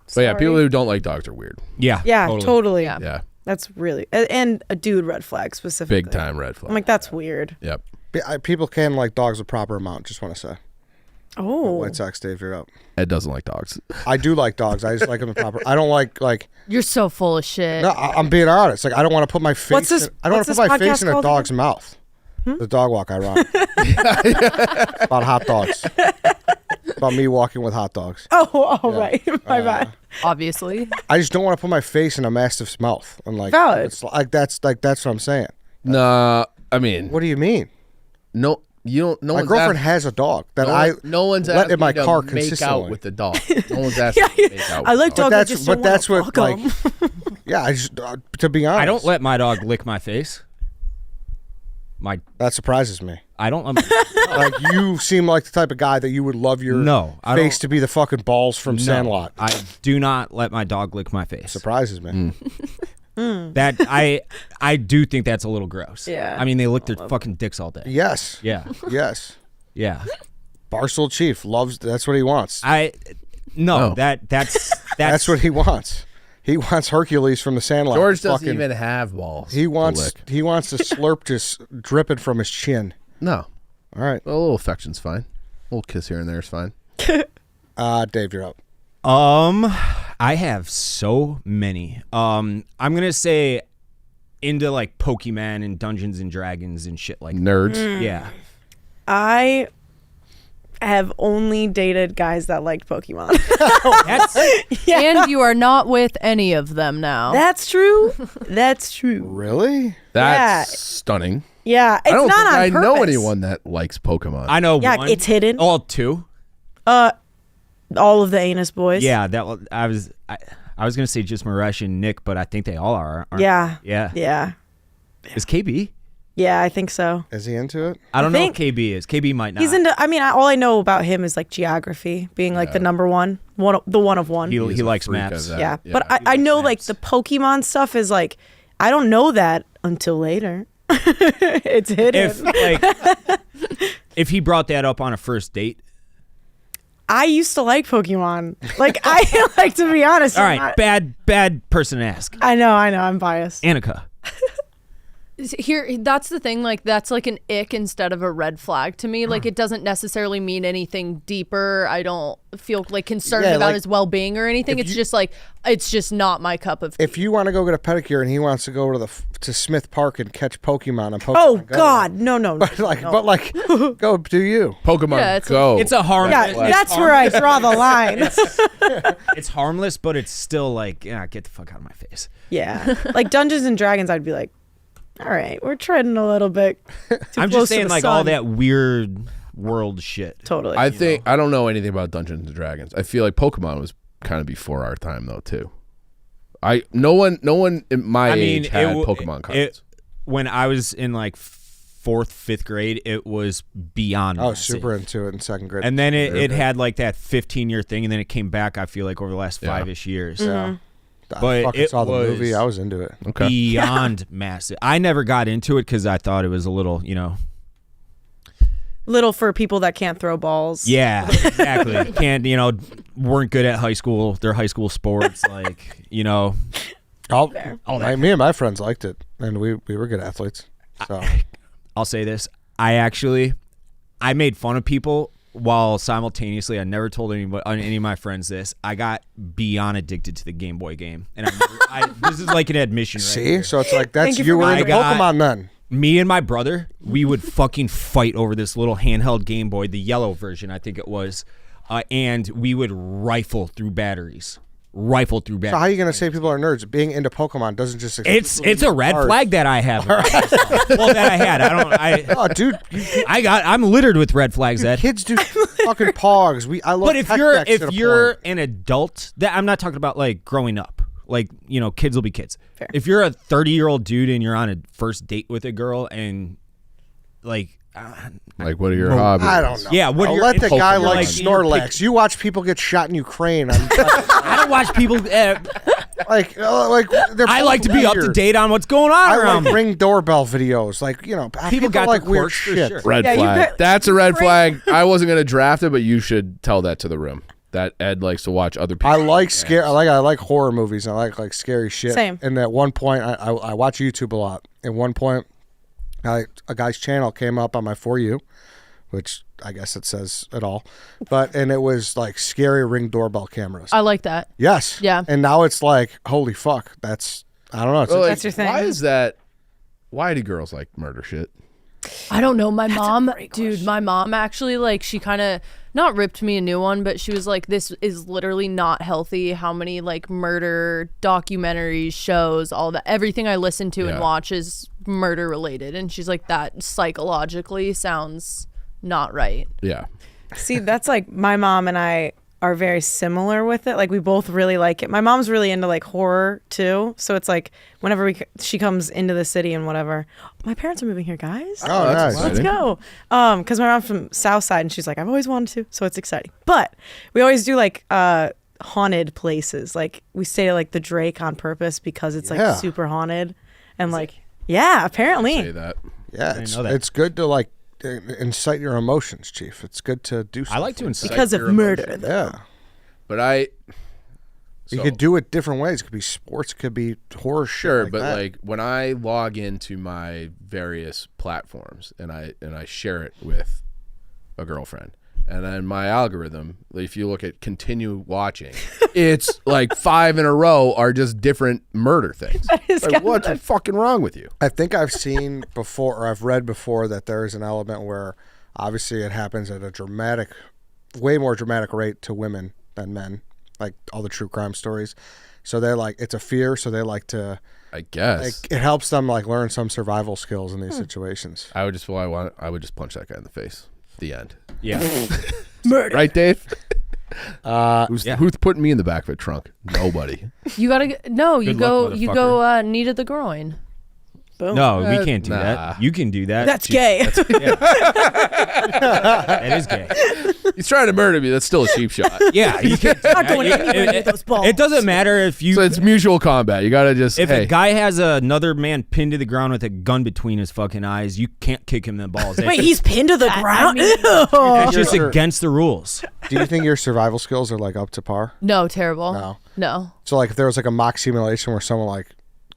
sorry. yeah, people who don't like dogs are weird. Yeah. Yeah, totally. Yeah. Yeah. That's really and a dude red flag specifically. Big time red flag. I'm like, that's weird. Yep. People can like dogs a proper amount. Just want to say. Oh. White Sox, Dave, you're up. Ed doesn't like dogs. I do like dogs. I just like them the proper. I don't like. You're so full of shit. No, I'm being honest. Like I don't want to put my face. What's this- I don't want what's to put my this face in podcast a called dog's mouth. The dog walk I run. About hot dogs. About me walking with hot dogs. Oh, right. My bad. Obviously. I just don't want to put my face in a mastiff's mouth. And like, Valid. it's like that's what I'm saying. Nah, I mean, What do you mean? no, you don't. No My one's girlfriend asked- has a dog that no one's let asking in my you to car make consistently. out with the dog. No one's asking you to make out. I with like the dog. dogs. I just don't that's wanna what fuck 'em. like. Yeah, I just to be honest, I don't let my dog lick my face. that surprises me. I don't. Like you seem like the type of guy that you would love your No, I face don't- to be the fucking balls from Sandlot. I do not let my dog lick my face. Surprises me. That I do think that's a little gross. Yeah. I mean, they lick their fucking dicks all day. Yes. Yeah. Yes. Yeah. Barstool Chief loves. That's what he wants. No, Oh. that's What he wants. He wants Hercules from the Sandlot. George doesn't Fucking- even have balls. He to wants. lick. He wants to slurp just dripping from his chin. No, All right, a little affection's fine. A little kiss here and there is fine. Dave, you're up. I have so many. I'm gonna say into like Pokemon and Dungeons and Dragons and shit like that. Nerds. Yeah. I have only dated guys that liked Pokemon. That's And you are not with any of them now. That's true. That's true. Really? That's Yeah. stunning. Yeah, it's I don't not think on I know purpose. anyone that likes Pokemon. I know Yeah, one. it's hidden. Oh, two. All of the anus boys. Yeah, I was gonna say just Maresh and Nick, but I think they all are. aren't Yeah. they? Yeah. Yeah. Is KB? Yeah, I think so. Is he into it? I don't know if think KB is. KB might not. He's into. I mean, all I know about him is like geography, being like the number one, the one of one. He He's a likes freak maps. of that. yeah. Yeah, But he I know likes like maps. the Pokemon stuff is like I don't know that until later. It's hidden. If he brought that up on a first date. I used to like Pokemon. Like I like to be honest. All I'm right, not- bad person to ask. I know. I'm biased. Annika. Here, that's the thing. Like, that's like an ick instead of a red flag to me. Like, it doesn't necessarily mean anything deeper. I don't feel like concerned Yeah, about like, his well-being or anything. It's just like, it's just not my cup of tea. If you want to go get a pedicure and he wants to go to Smith Park and catch Pokemon and Pokemon Oh Go, God, no. But like, go do you? Pokemon Yeah, it's Go. It's a harmless. Yeah, that's where I draw the line. It's harmless, but it's still like, yeah, get the fuck out of my face. Yeah, like Dungeons and Dragons, I'd be like, all right, we're treading a little bit. I'm close just to saying, the like all sun. that weird world shit. Totally. I think I don't know anything about Dungeons and Dragons. I feel like Pokemon was kind of before our time though too. No one in my age had Pokemon cards. When I was in like 4th, 5th grade, it was beyond. I was massive. super into it in 2nd grade. And then it had like that 15-year thing, and then it came back. I feel like over the last 5-ish years. yeah. But I fucking it saw the was- movie. I was into it. Okay. Beyond massive. I never got into it because I thought it was a little, little for people that can't throw balls. Yeah, exactly. Can't, weren't good at high school. Their high school sports, like, Me and my friends liked it, and we were good athletes. So I'll say this. I made fun of people while simultaneously I never told any of my friends this. I got beyond addicted to the Game Boy game. And this is like an admission right see, here. so it's like that's Thank you you for were into reminding me. Pokemon then. Me and my brother, we would fucking fight over this little handheld Game Boy, the yellow version, I think it was. And we would rifle through batteries. So how are you gonna say people are nerds? Being into Pokemon doesn't just It's a red cards. flag that I have. Well, that I had. Oh, dude, I'm littered with red flags, Ed. kids do fucking pogs. I love. But if you're an adult, that I'm not talking about like growing up. Like, kids will be kids. Fair. If you're a 30-year-old dude and you're on a first date with a girl and like Like, what are your hobbies? I don't know. Yeah, what I'll are your let the guy Pokemon. like Like, Snorlax. You watch people get shot in Ukraine. I don't watch people. Like they're I like to be up to weird. date on what's going on I around like me. Ring doorbell videos. Like, you know, people got like their weird quirks for shit. sure. Red Yeah, you flag. got- That's a red flag. I wasn't gonna draft it, but you should tell that to the room. That Ed likes to watch other people. I like scare. I like horror movies. I like scary shit. Same. And at one point, I watch YouTube a lot. At one point, a guy's channel came up on my For You, which I guess it says it all. And it was like scary Ring doorbell cameras. I like that. Yes. Yeah. And now it's like, holy fuck. That's I don't know. It's Well, like, That's your thing. Why is that? Why do girls like murder shit? I don't know. My mom, great dude, my mom actually, like, she kind of not ripped me a new one, but she was like, this is literally not healthy. How many like murder documentaries, shows, all that, everything I listen to and Yeah. watch is murder related. And she's like, that psychologically sounds not right. Yeah. See, that's like my mom and I are very similar with it. Like we both really like it. My mom's really into like horror too. So it's like whenever she comes into the city and whatever, my parents are moving here, guys. Oh, that's nice. Let's exciting. go. Because my mom's from South Side and she's like, I've always wanted to. So it's exciting. But we always do like haunted places. Like we stay at like the Drake on purpose because it's Yeah. like super haunted. And like, yeah, apparently. Say that. Yeah, know that. it's good to like incite your emotions, Chief. It's good to do something. I like to incite. Because of your murder. emotions. though. Yeah. But You could do it different ways. It could be sports, it could be horror shit. sure, like but that. like when I log into my various platforms and I share it with a girlfriend, and then my algorithm, if you look at continue watching, it's like 5 in a row are just different murder things. Like, what's fucking wrong with you? I think I've seen before, or I've read before, that there is an element where obviously it happens at a way more dramatic rate to women than men, like all the true crime stories. So they're like, it's a fear, so they like to, I guess it helps them like learn some survival skills in these situations. I would just punch that guy in the face. The end. Yeah. Right, Dave? Uh, Who's putting me in the back of a trunk? Nobody. You gotta no. You Good go. luck, You go. Knee to the groin. Boom. No, we can't do Nah. that. You can do that. That's gay. That is gay. He's trying to murder me. That's still a cheap shot. Yeah, you can't. do Not that. going anywhere near those balls. It doesn't matter if you. So it's mutual combat. You gotta just if hey. a guy has another man pinned to the ground with a gun between his fucking eyes, you can't kick him in the balls. Wait, he's pinned to the ground? Ew. That's just Sure. against the rules. do you think your survival skills are like up to par? No, terrible. No. No. So like if there was like a mock simulation where someone like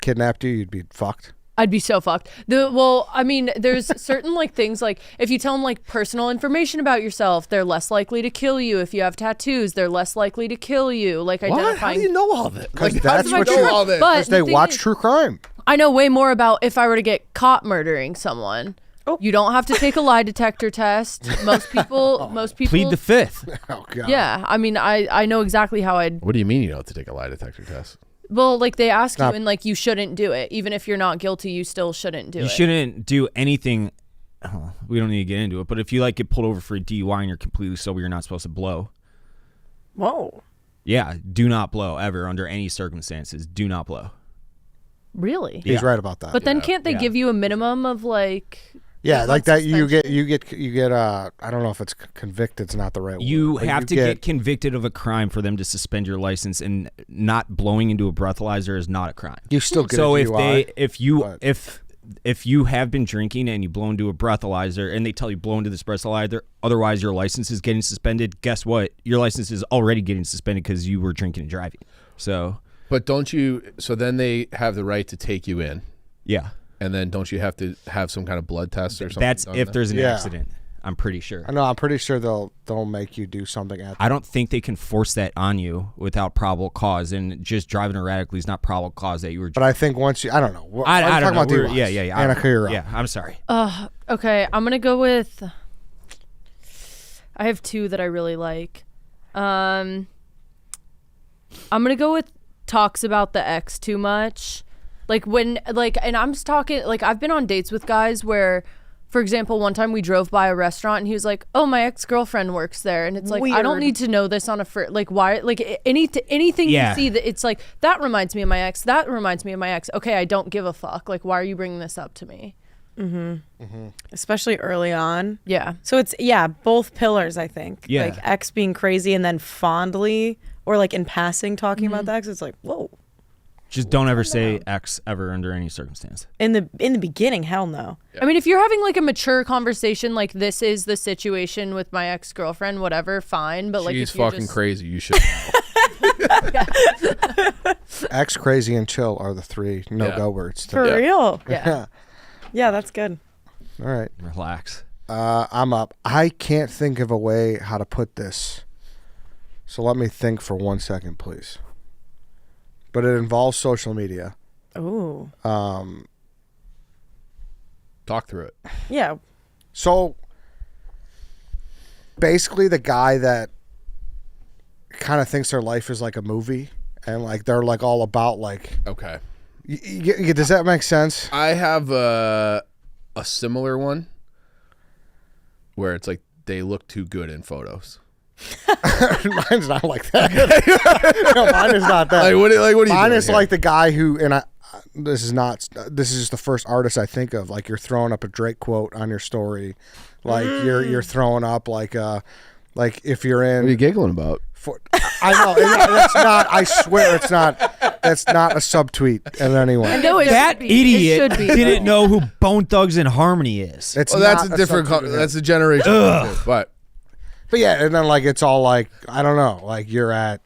kidnapped you, you'd be fucked. I'd be so fucked. Well, I mean, there's certain like things like if you tell them like personal information about yourself, they're less likely to kill you. If you have tattoos, they're less likely to kill you. Like What? How identifying. do you know all that? Because Like, that's how what do you you know all this? But Because they the thing watch is- true crime. I know way more about if I were to get caught murdering someone. Oh. You don't have to take a lie detector test. Most people. Plead the fifth. Oh god. Yeah, I mean, I know exactly how I'd. What do you mean you don't have to take a lie detector test? Well, like they ask you, Stop. and like you shouldn't do it, even if you're not guilty. You still shouldn't do it. You shouldn't do anything. Oh, we don't need to get into it, but if you like get pulled over for a DUI and you're completely sober, you're not supposed to blow. Whoa. Yeah, do not blow ever under any circumstances. Do not blow. Really? He's right about that. But then can't they yeah. give you a minimum of like? yeah, like like that you suspension? get I don't know if it's convicted's not the right You word. but have to get convicted of a crime for them to suspend your license, and not blowing into a breathalyzer is not a crime. you still get So a if DUI, but- if you have been drinking and you blow into a breathalyzer and they tell you blow into this breathalyzer, otherwise your license is getting suspended, guess what? Your license is already getting suspended because you were drinking and driving. So But don't you? So then they have the right to take you in, yeah, and then don't you have to have some kind of blood test or something? that's done if then? there's an Yeah. accident. I'm pretty sure. I know. I'm pretty sure they'll make you do something at. I don't think they can force that on you without probable cause, and just driving erratically is not probable cause that you were. But I think once you, I don't know. I I'm don't know. talking about We're- DUIs. yeah. Anakah, you're up. Yeah, I'm sorry. Okay, I'm gonna go with. I have two that I really like. I'm gonna go with talks about the ex too much, like when and I'm just talking like I've been on dates with guys where. For example, one time we drove by a restaurant and he was like, "Oh, my ex-girlfriend works there," and it's like I don't Weird. need to know this on a like why like anything Yeah. you see that it's like that reminds me of my ex. That reminds me of my ex. Okay, I don't give a fuck. Like, why are you bringing this up to me? Especially early on. Yeah. So it's both pillars, I think. Yeah. Like ex being crazy and then fondly or like in passing talking about the ex. It's like, whoa. Just don't ever say X ever under any circumstance. In the beginning, hell no. I mean, if you're having like a mature conversation, like this is the situation with my ex-girlfriend, whatever, fine. But like, She's if you're fucking just... crazy. You should know. X, crazy, and chill are the 3 no-go words. For real. Yeah. Yeah, that's good. All right. Relax. I'm up. I can't think of a way how to put this. So let me think for 1 second, please. But it involves social media. Ooh. Talk through it. Yeah. So basically the guy that kind of thinks their life is like a movie and like they're like all about like Okay. does that make sense? I have a similar one where it's like they look too good in photos. Mine's not like that. No, mine is not that. What are you Mine doing is here? like the guy who, and this is just the first artist I think of. Like you're throwing up a Drake quote on your story, like you're throwing up like if you're in. What are you giggling about? I know that's not. I swear it's not. That's not a subtweet of anyone. No, That It idiot should be. didn't know who Bone Thugs and Harmony is. It's Well, that's not a different. subtweet. That's a generation. Thing too, but Yeah, and then like it's all like I don't know, like you're at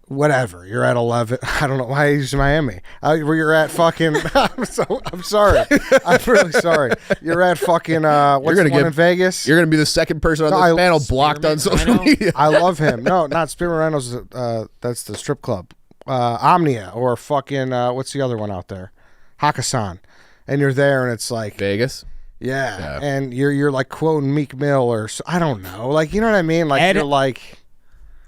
whatever, you're at 11. I don't know why I use Miami. Where you're at fucking. I'm sorry. I'm really sorry. You're at fucking. What's the one in Vegas? You're gonna be the second person on No, this I- panel blocked on social Rhino? media. I love him. No, not Spearmint Rhinos. That's the strip club. Omnia or fucking. What's the other one out there? Hakkasan. And you're there, and it's like. Vegas. Yeah, and you're like quoting Meek Mill or I don't know, like you know what I mean, like you're like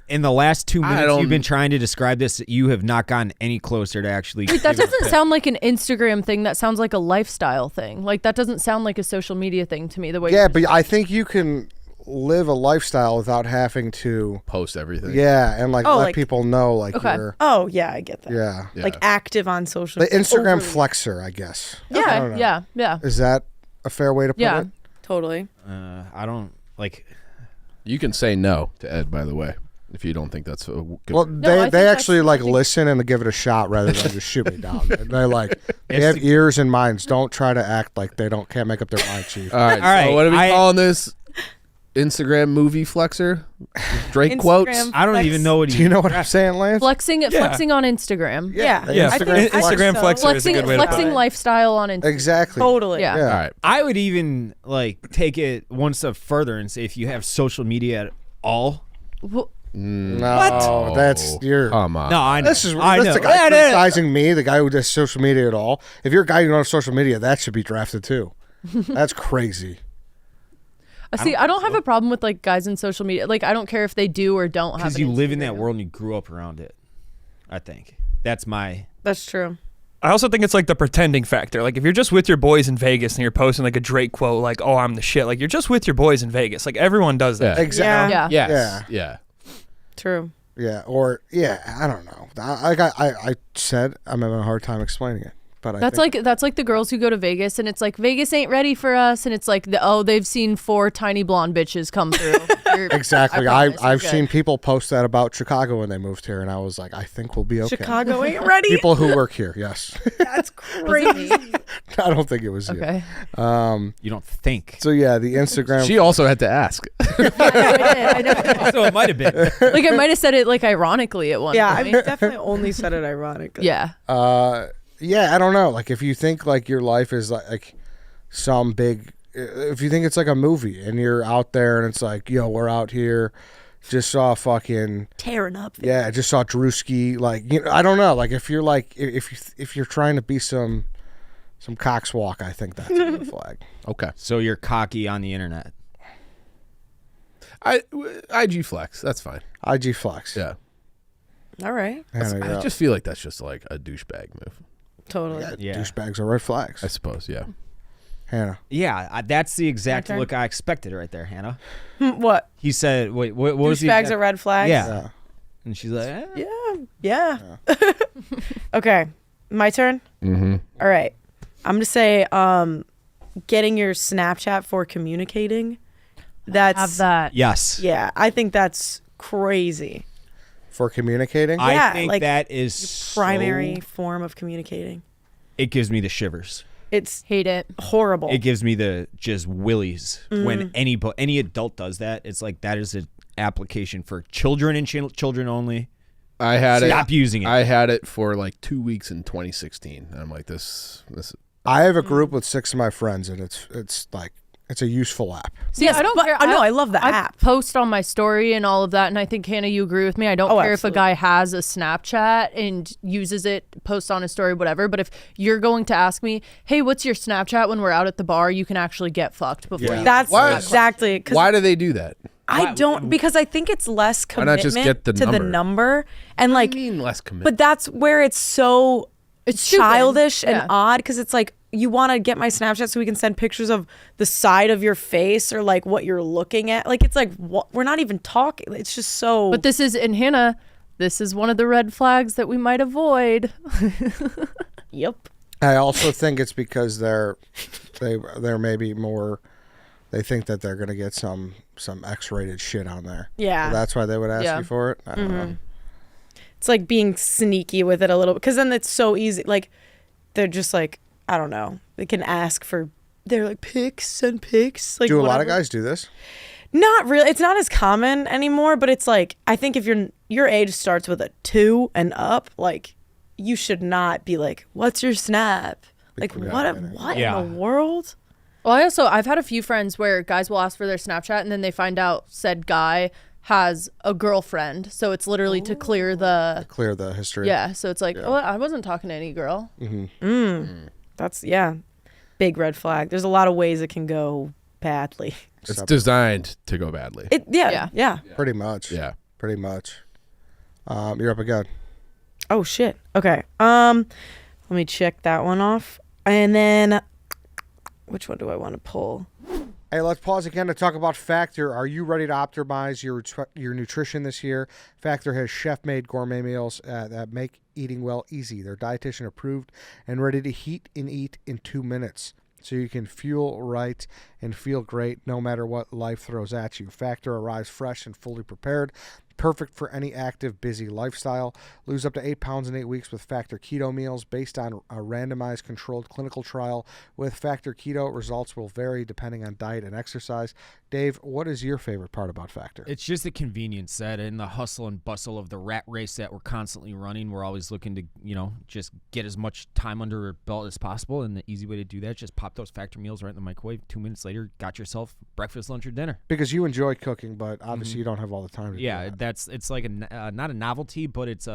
In the last 2 minutes don't- you've been trying to describe this, you have not gotten any closer to actually. Wait, that doesn't sound like an Instagram thing. That sounds like a lifestyle thing. Like that doesn't sound like a social media thing to me. The way yeah, but I think you can live a lifestyle without having to Post everything. and like let like- people know like Okay. you're Oh, yeah, I get that. yeah Like active on social the Instagram overly. flexer, I guess. I yeah, don't know. yeah. Is that a fair way to put Yeah. it? Totally. I don't like. You can say no to Ed, by the way, if you don't think that's a good. Well, I they think that's- actually I like think- listen and give it a shot rather than just shoot me down. They like they have ears and minds. Don't try to act like they can't make up their mind, Chief. all right. All right, So what are we I- calling this? Instagram movie flexer? Drake quotes? Instagram I don't flex. even know what he. Do you know what I'm saying, Lance? Flexing on Instagram. Yeah. the Yeah, I think Instagram so. flexer is a Flexing good way to put flexing it. lifestyle on Instagram. Exactly. Totally. Yeah. Yeah. All right. I would even like take it one step further and say if you have social media at all. Well, No, that's your. Come on. No, I know. This is I that's know. the guy criticizing me, the guy who does social media at all. If you're a guy who knows social media, that should be drafted too. That's crazy. see, I don't have a problem with like guys in social media. Like I don't care if they do or don't have. Because an you live in that Instagram. world and you grew up around it. I think that's my. That's true. I also think it's like the pretending factor. Like if you're just with your boys in Vegas and you're posting like a Drake quote, like "Oh, I'm the shit." Like you're just with your boys in Vegas. Like everyone does that. Yeah. Exactly. Yeah. Yes. Yeah. True. Yeah. Or I don't know. I said I'm having a hard time explaining it, but That's like the girls who go to Vegas and it's like Vegas ain't ready for us and it's like they've seen 4 tiny blonde bitches come through. exactly. I promise, I've you're seen good. people post that about Chicago when they moved here, and I was like, I think we'll be okay. Chicago ain't ready. People who work here, yes. That's crazy. I don't think it was you. Okay. You don't think. So yeah, the Instagram. She also had to ask. I know. So it might have been. Like I might have said it like ironically at one Yeah, I've point. definitely only said it ironically. Yeah. Yeah, I don't know. Like if you think like your life is like some big, if you think it's like a movie and you're out there and it's like, yo, we're out here, just saw fucking Tearing up. yeah, just saw Drewski. Like I don't know. Like if you're like if you're trying to be some cockswalk, I think that's a red flag. Okay. So you're cocky on the internet. IG flex. That's fine. IG flex. Yeah. All right. Hannah, you're I up. just feel like that's just like a douchebag move. Totally. Yeah. Douchebags are red flags. I suppose. Yeah. Hannah. Yeah, that's the exact turn. look I expected right there, Hannah. What? He said, "Wait, what was the Douchebags exact- are red flags? Yeah. Yeah. And she's like, eh. Yeah. Okay. My turn? Mm-hmm. All right. I'm going to say getting your Snapchat for communicating. That's Have that. Yes. Yeah, I think that's crazy. For communicating? Yeah, I think like, that is Primary so- form of communicating. It gives me the shivers. It's Hate it. horrible. It gives me the just willies Mm. when any adult does that. It's like that is an application for children and children only. I had Stop using it. I had it for like 2 weeks in 2016. And I'm like, this. I have a group with 6 of my friends, and it's like it's a useful app. See, Yes, I don't but- care. no, I love the I app. post on my story and all of that, and I think, Hannah, you agree with me. I don't Oh, care if a absolutely. guy has a Snapchat and uses it, posts on his story, whatever. But if you're going to ask me, hey, what's your Snapchat when we're out at the bar, you can actually get fucked before you. That's Why- exactly because Why do they do that? I don't because I think it's less Why commitment not just get the to the number? number and I like. mean, less commitment. But that's where it's so It's stupid. childish and Yeah. odd because it's like you want to get my Snapchat so we can send pictures of the side of your face or like what you're looking at. Like it's like what, we're not even talking. It's just so. But this is, and Hannah, this is one of the red flags that we might avoid. Yep. I also think it's because they're maybe more. They think that they're gonna get some X-rated shit on there. Yeah. So that's why they would ask Yeah. you for it. I don't know. It's like being sneaky with it a little because then it's so easy. Like they're just like I don't know. They can ask for. They're like pics, send pics. Like Do a lot of whatever. guys do this? Not really. It's not as common anymore. But it's like I think if your age starts with a 2 and up, like you should not be like, "What's your Snap?" Like Yeah, what? I know. What Yeah. in the world? Well, I've had a few friends where guys will ask for their Snapchat and then they find out said guy has a girlfriend. So it's literally to clear the, Clear the history. yeah. So it's like, oh, I wasn't talking to any girl. That's big red flag. There's a lot of ways it can go badly. it's designed to go badly. Yeah. Pretty much. Yeah. Pretty much. You're up again. Oh shit. Okay. Let me check that one off. And then which one do I want to pull? Hey, let's pause again to talk about Factor. Are you ready to optimize your nutrition this year? Factor has chef-made gourmet meals that make eating well easy. They're dietitian approved and ready to heat and eat in 2 minutes. So you can fuel right and feel great no matter what life throws at you. Factor arrives fresh and fully prepared. Perfect for any active, busy lifestyle. Lose up to 8 pounds in 8 weeks with Factor Keto meals based on a randomized controlled clinical trial. With Factor Keto, results will vary depending on diet and exercise. Dave, what is your favorite part about Factor? It's just the convenience set and the hustle and bustle of the rat race that we're constantly running. We're always looking to, just get as much time under our belt as possible. And the easy way to do that, just pop those Factor meals right in the microwave. 2 minutes later, got yourself breakfast, lunch, or dinner. Because you enjoy cooking, but obviously you don't have all the time to do Yeah, that. it's like not a novelty, but it's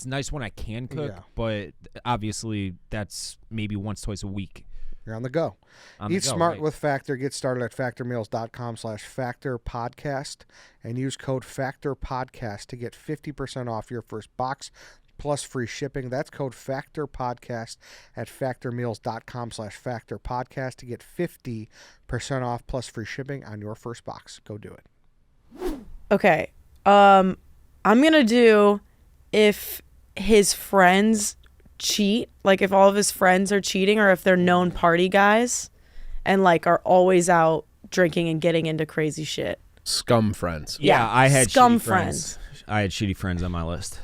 nice when I can cook. Yeah. But obviously, that's maybe once, twice a week. You're on the go. On the Eat go, smart right. with Factor. Get started at factormeals.com/factorpodcast and use code FACTORPODCAST to get 50% off your first box plus free shipping. That's code FACTORPODCAST at factormeals.com/factorpodcast to get 50% off plus free shipping on your first box. Go do it. Okay. I'm gonna do if his friends cheat, like if all of his friends are cheating or if they're known party guys and like are always out drinking and getting into crazy shit. Scum friends. Yeah, Yeah, I had scum shitty friends. I had shitty friends on my list.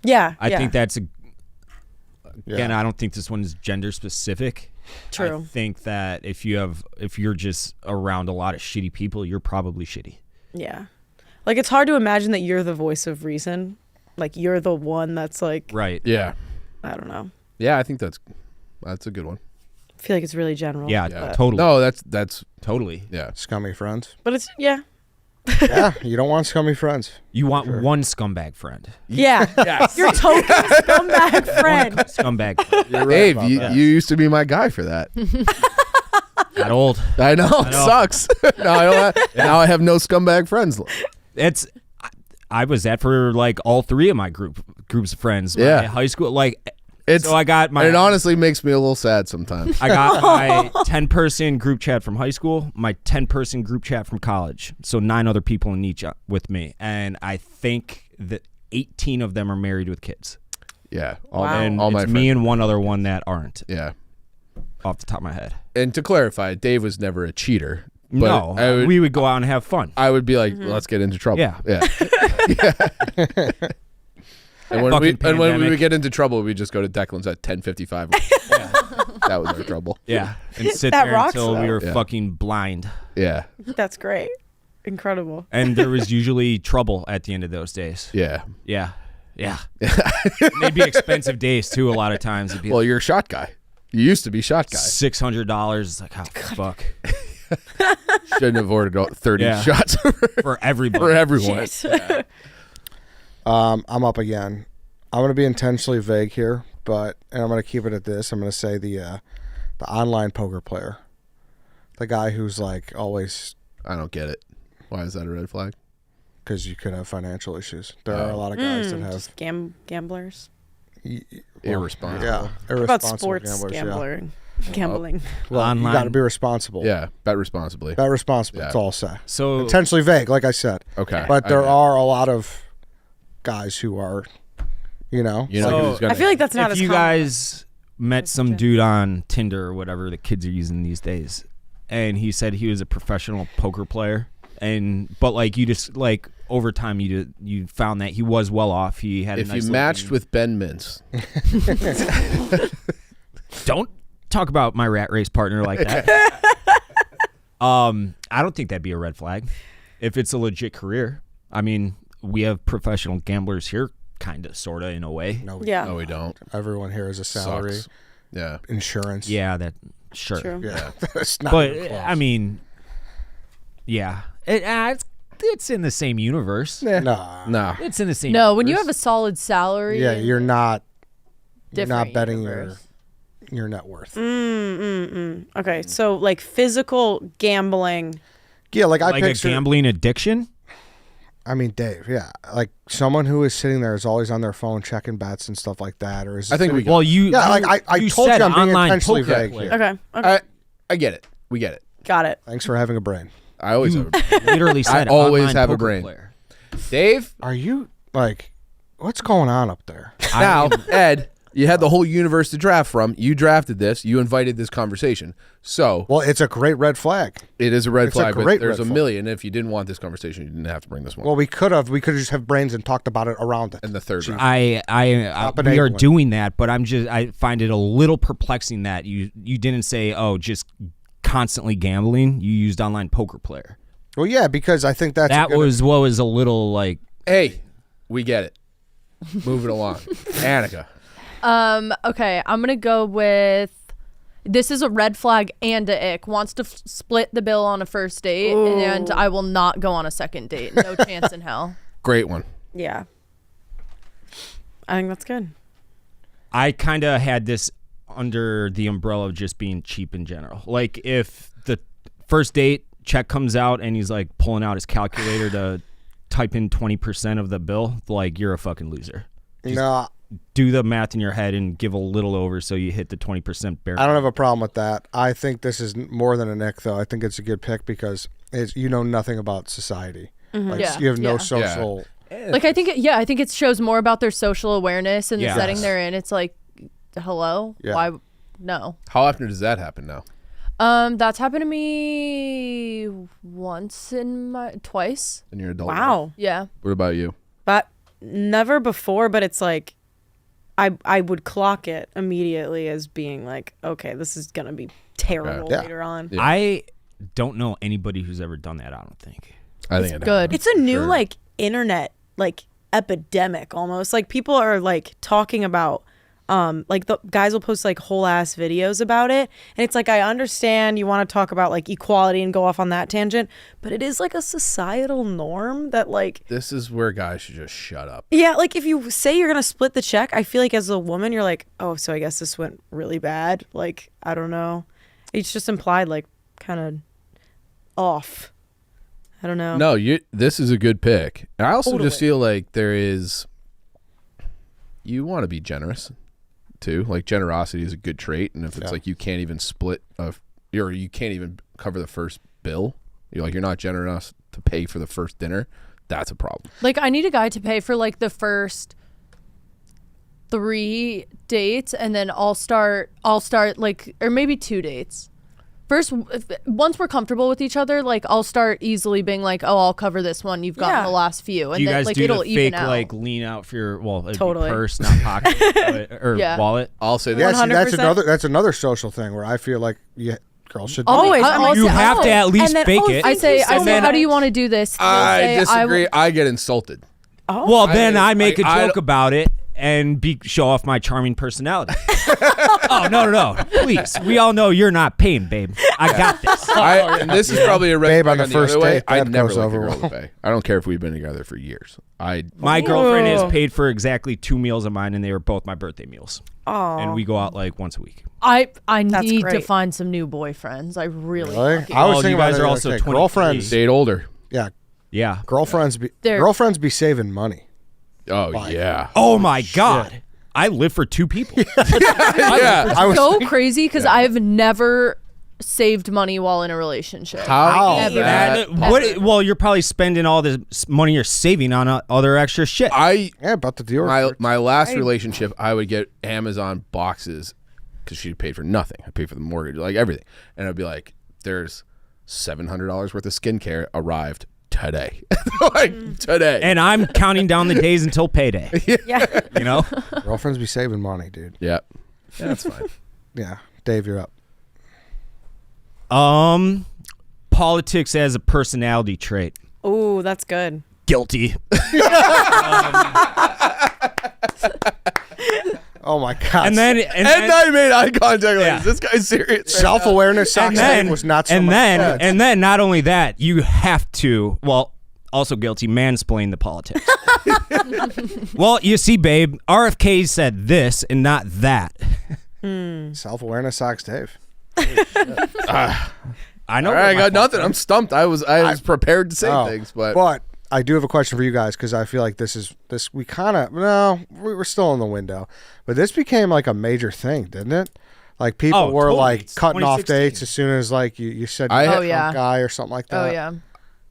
Yeah. I think that's again. Yeah. I don't think this one's gender specific. True. I think that if you're just around a lot of shitty people, you're probably shitty. Yeah. Like it's hard to imagine that you're the voice of reason. Like you're the one that's like Right. Yeah. I don't know. Yeah, I think that's a good one. I feel like it's really general. Yeah, Yeah. totally. No, that's Totally. yeah. Scummy friends. But it's yeah. Yeah, you don't want scummy friends. You want one scumbag friend. Yeah. Yes. Your token scumbag friend. Scumbag. You're right Dave, about you that. used to be my guy for that. That old. I know. It sucks. Now I have no scumbag friends. It's. I was that for like all three of my groups of friends. Yeah. My high school. Like, It's so I got my. it honestly makes me a little sad sometimes. I got my 10-person group chat from high school, my 10-person group chat from college. So 9 other people in each with me, and I think that 18 of them are married with kids. Yeah. Wow. And all my it's friends. me and one other one that aren't, Yeah. off the top of my head. And to clarify, Dave was never a cheater. But No, we would go out and have fun. I would be like, let's get into trouble. Yeah. And when we would get into trouble, we'd just go to Declan's at 10:55. That was our trouble. Yeah, and sit That there rocks, until we though. were fucking blind. Yeah. That's great. Incredible. And there was usually trouble at the end of those days. Yeah. Yeah. They'd be expensive days too. A lot of times. It'd be Well, you're a shot guy. You used to be shot guy. $600. It's like, how the fuck Shouldn't have ordered 30 Yeah. shots for everybody. for everyone. I'm up again. I'm going to be intentionally vague here, and I'm going to keep it at this. I'm going to say the online poker player, the guy who's like always. I don't get it. Why is that a red flag? Because you could have financial issues. There are a lot of guys that have Just gamblers. Irresponsible. Yeah, What irresponsible about sports gamblers. gambling? Well, you Online. got to be responsible. Yeah. Bet responsibly. Bet responsibly. Yeah. That's all I'll say. So Intentionally vague, like I said. Okay. But there I get it. are a lot of guys who are, You know So- who's gonna, I feel like that's not if as you common. guys met some dude on Tinder or whatever the kids are using these days, and he said he was a professional poker player, but like you just like over time you found that he was well off. He had a if nice you looking- matched with Ben Mintz, Don't talk about my rat race partner like that. I don't think that'd be a red flag if it's a legit career. I mean, we have professional gamblers here, kind of, sort of, in a way. No, Yeah. no, we don't. everyone here is a salary, Sucks. Yeah. insurance. Yeah, that sure. True. Yeah. It's not But even close. I mean, yeah, it's in the same universe. Nah. Nah. It's in the same. No, when you universe. have a solid salary. Yeah, you're not different betting universe. your net worth. Okay, so like physical gambling. Yeah, like I like a picture. gambling addiction. I mean, Dave. Yeah, like someone who is sitting there is always on their phone checking bets and stuff like that, or is I think we Well, you Yeah, like I you told said you I'm being online intentionally poker vague player. here. Okay. I get it. We get it. Got it. Thanks for having a brain. I always You have a brain. literally said always online have a poker brain. player. Dave, Are you like, what's going on up there? now, Ed, you had the whole universe to draft from. You drafted this. You invited this conversation. So Well, it's a great red flag. it is a red It's a flag, but great there's red a flag. million. If you didn't want this conversation, you didn't have to bring this one. Well, we could just have brains and talked about it around it. and the third round. I Stop we are enabling. doing that, but I find it a little perplexing that you didn't say, oh, just constantly gambling. You used online poker player. Well, yeah, because I think that's a That good- was what was a little like. Hey, we get it. Moving along. Annika. Okay, I'm gonna go with. This is a red flag and a ick. Wants to split the bill on a first date, and I will not go on a second date. No chance in hell. Great one. Yeah. I think that's good. I kind of had this under the umbrella of just being cheap in general. Like if the first date check comes out and he's like pulling out his calculator to type in 20% of the bill, like you're a fucking loser. No, Do the math in your head and give a little over so you hit the 20% bare. I don't have a problem with that. I think this is more than a nick, though. I think it's a good pick because you know nothing about society. Like Yeah, you have no yeah. social. Like I think it shows more about their social awareness and Yeah. the setting they're in. It's like, hello, Yeah. why? No. How often does that happen now? That's happened to me twice. In your adult life? Wow. Yeah. What about you? But never before, but it's like I would clock it immediately as being like, okay, this is going to be terrible Yeah. later on. Yeah. I don't know anybody who's ever done that. I don't think. I think it good. It's a new Sure. like internet like epidemic almost. Like people are like talking about like the guys will post like whole ass videos about it, and it's like I understand you want to talk about like equality and go off on that tangent, but it is like a societal norm that like This is where guys should just shut up. yeah, like if you say you're gonna split the check, I feel like as a woman you're like, oh, so I guess this went really bad. Like I don't know, it's just implied like kind of off. I don't know. No, this is a good pick. And I also just Totally. feel like you want to be generous too. Like generosity is a good trait. And if it's like you can't even split or you can't even cover the first bill, you're not generous to pay for the first dinner, that's a problem. Like I need a guy to pay for like the first 3 dates, and then I'll start like, or maybe 2 dates. First, once we're comfortable with each other, like I'll start easily being like, "Oh, I'll cover this one. You've gotten Yeah. the last few," and Do you then guys like do it'll the even fake out. like lean out for your it'd be Totally. purse, not pocket, or Yeah. wallet? I'll say Yeah, this. see, that's 100%. that's another social thing where I feel like girls should do Always. that. I'm like, You have to at least and then, fake oh, it. I thank say, you so "How do you much. want to do this?" They'll I say, disagree. I get insulted. Oh. Well, then I make a I joke about it and show off my charming personality. Oh, no. Please. We all know you're not paying, babe. I got this. And this is probably a red Babe, flag on the first other way. date, I that never goes like over a girl well. to pay. I don't care if we've been together for years. My girlfriend has Ooh. paid for exactly 2 meals of mine, and they were both my birthday meals. Aw. And we go out like once a week. I That's need to great. find some new boyfriends. I really. Really? fucking- I was Oh, thinking you guys about are it, also okay, 23. girlfriends. date older. Yeah, Yeah. girlfriends They're- be saving money. Oh yeah. Oh, my God. I live for 2 people. Yeah. I was so crazy because I've never saved money while in a relationship. How? Ever. that- Well, you're probably spending all the money you're saving on other extra shit. I yeah, about the deal. my last relationship, I would get Amazon boxes because she paid for nothing. I paid for the mortgage, like everything, and I'd be like, "There's $700 worth of skincare arrived today, like today." And I'm counting down the days until payday. Yeah. You know? Girlfriends be saving money, dude. yeah, that's fine. Yeah, Dave, you're up. Politics as a personality trait. Ooh, that's good. Guilty. Oh my God. And then And I made eye contact. Like, Yeah. is this guy serious? self-awareness socks Dave was not so and much. then Yeah, and then not only that, you have to also guilty mansplain the politics. Well, you see, babe, RFK said this and not that. self-awareness socks Dave. I know. All right, I got nothing. I'm stumped. I was prepared to say Oh, things, but I do have a question for you guys because I feel like this we kind of we're still in the window, but this became like a major thing, didn't it? Like people Oh, were totally. like It's cutting off 2016. dates as soon as like you said I- you're a Oh, yeah. Trump guy or something like that. Oh yeah.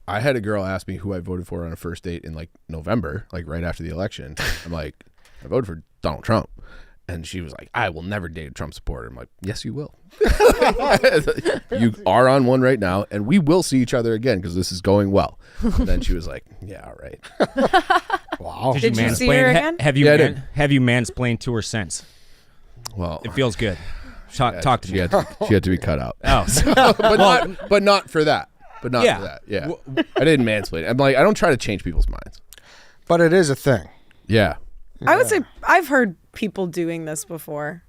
I had a girl ask me who I voted for on a first date in like November, like right after the election. I'm like, I voted for Donald Trump. And she was like, I will never date a Trump supporter. I'm like, yes, you will. You are on one right now, and we will see each other again because this is going well. And then she was like, yeah, all right. Wow. Did you see her again? Have you Yeah, I did. have you mansplained to her since? Well, It feels good. Talk to she me. had to be cut out. Oh, but not for that. But not Yeah. for that. Yeah. I didn't mansplain. I'm like, I don't try to change people's minds. But it is a thing. Yeah. I would say I've heard people doing this before.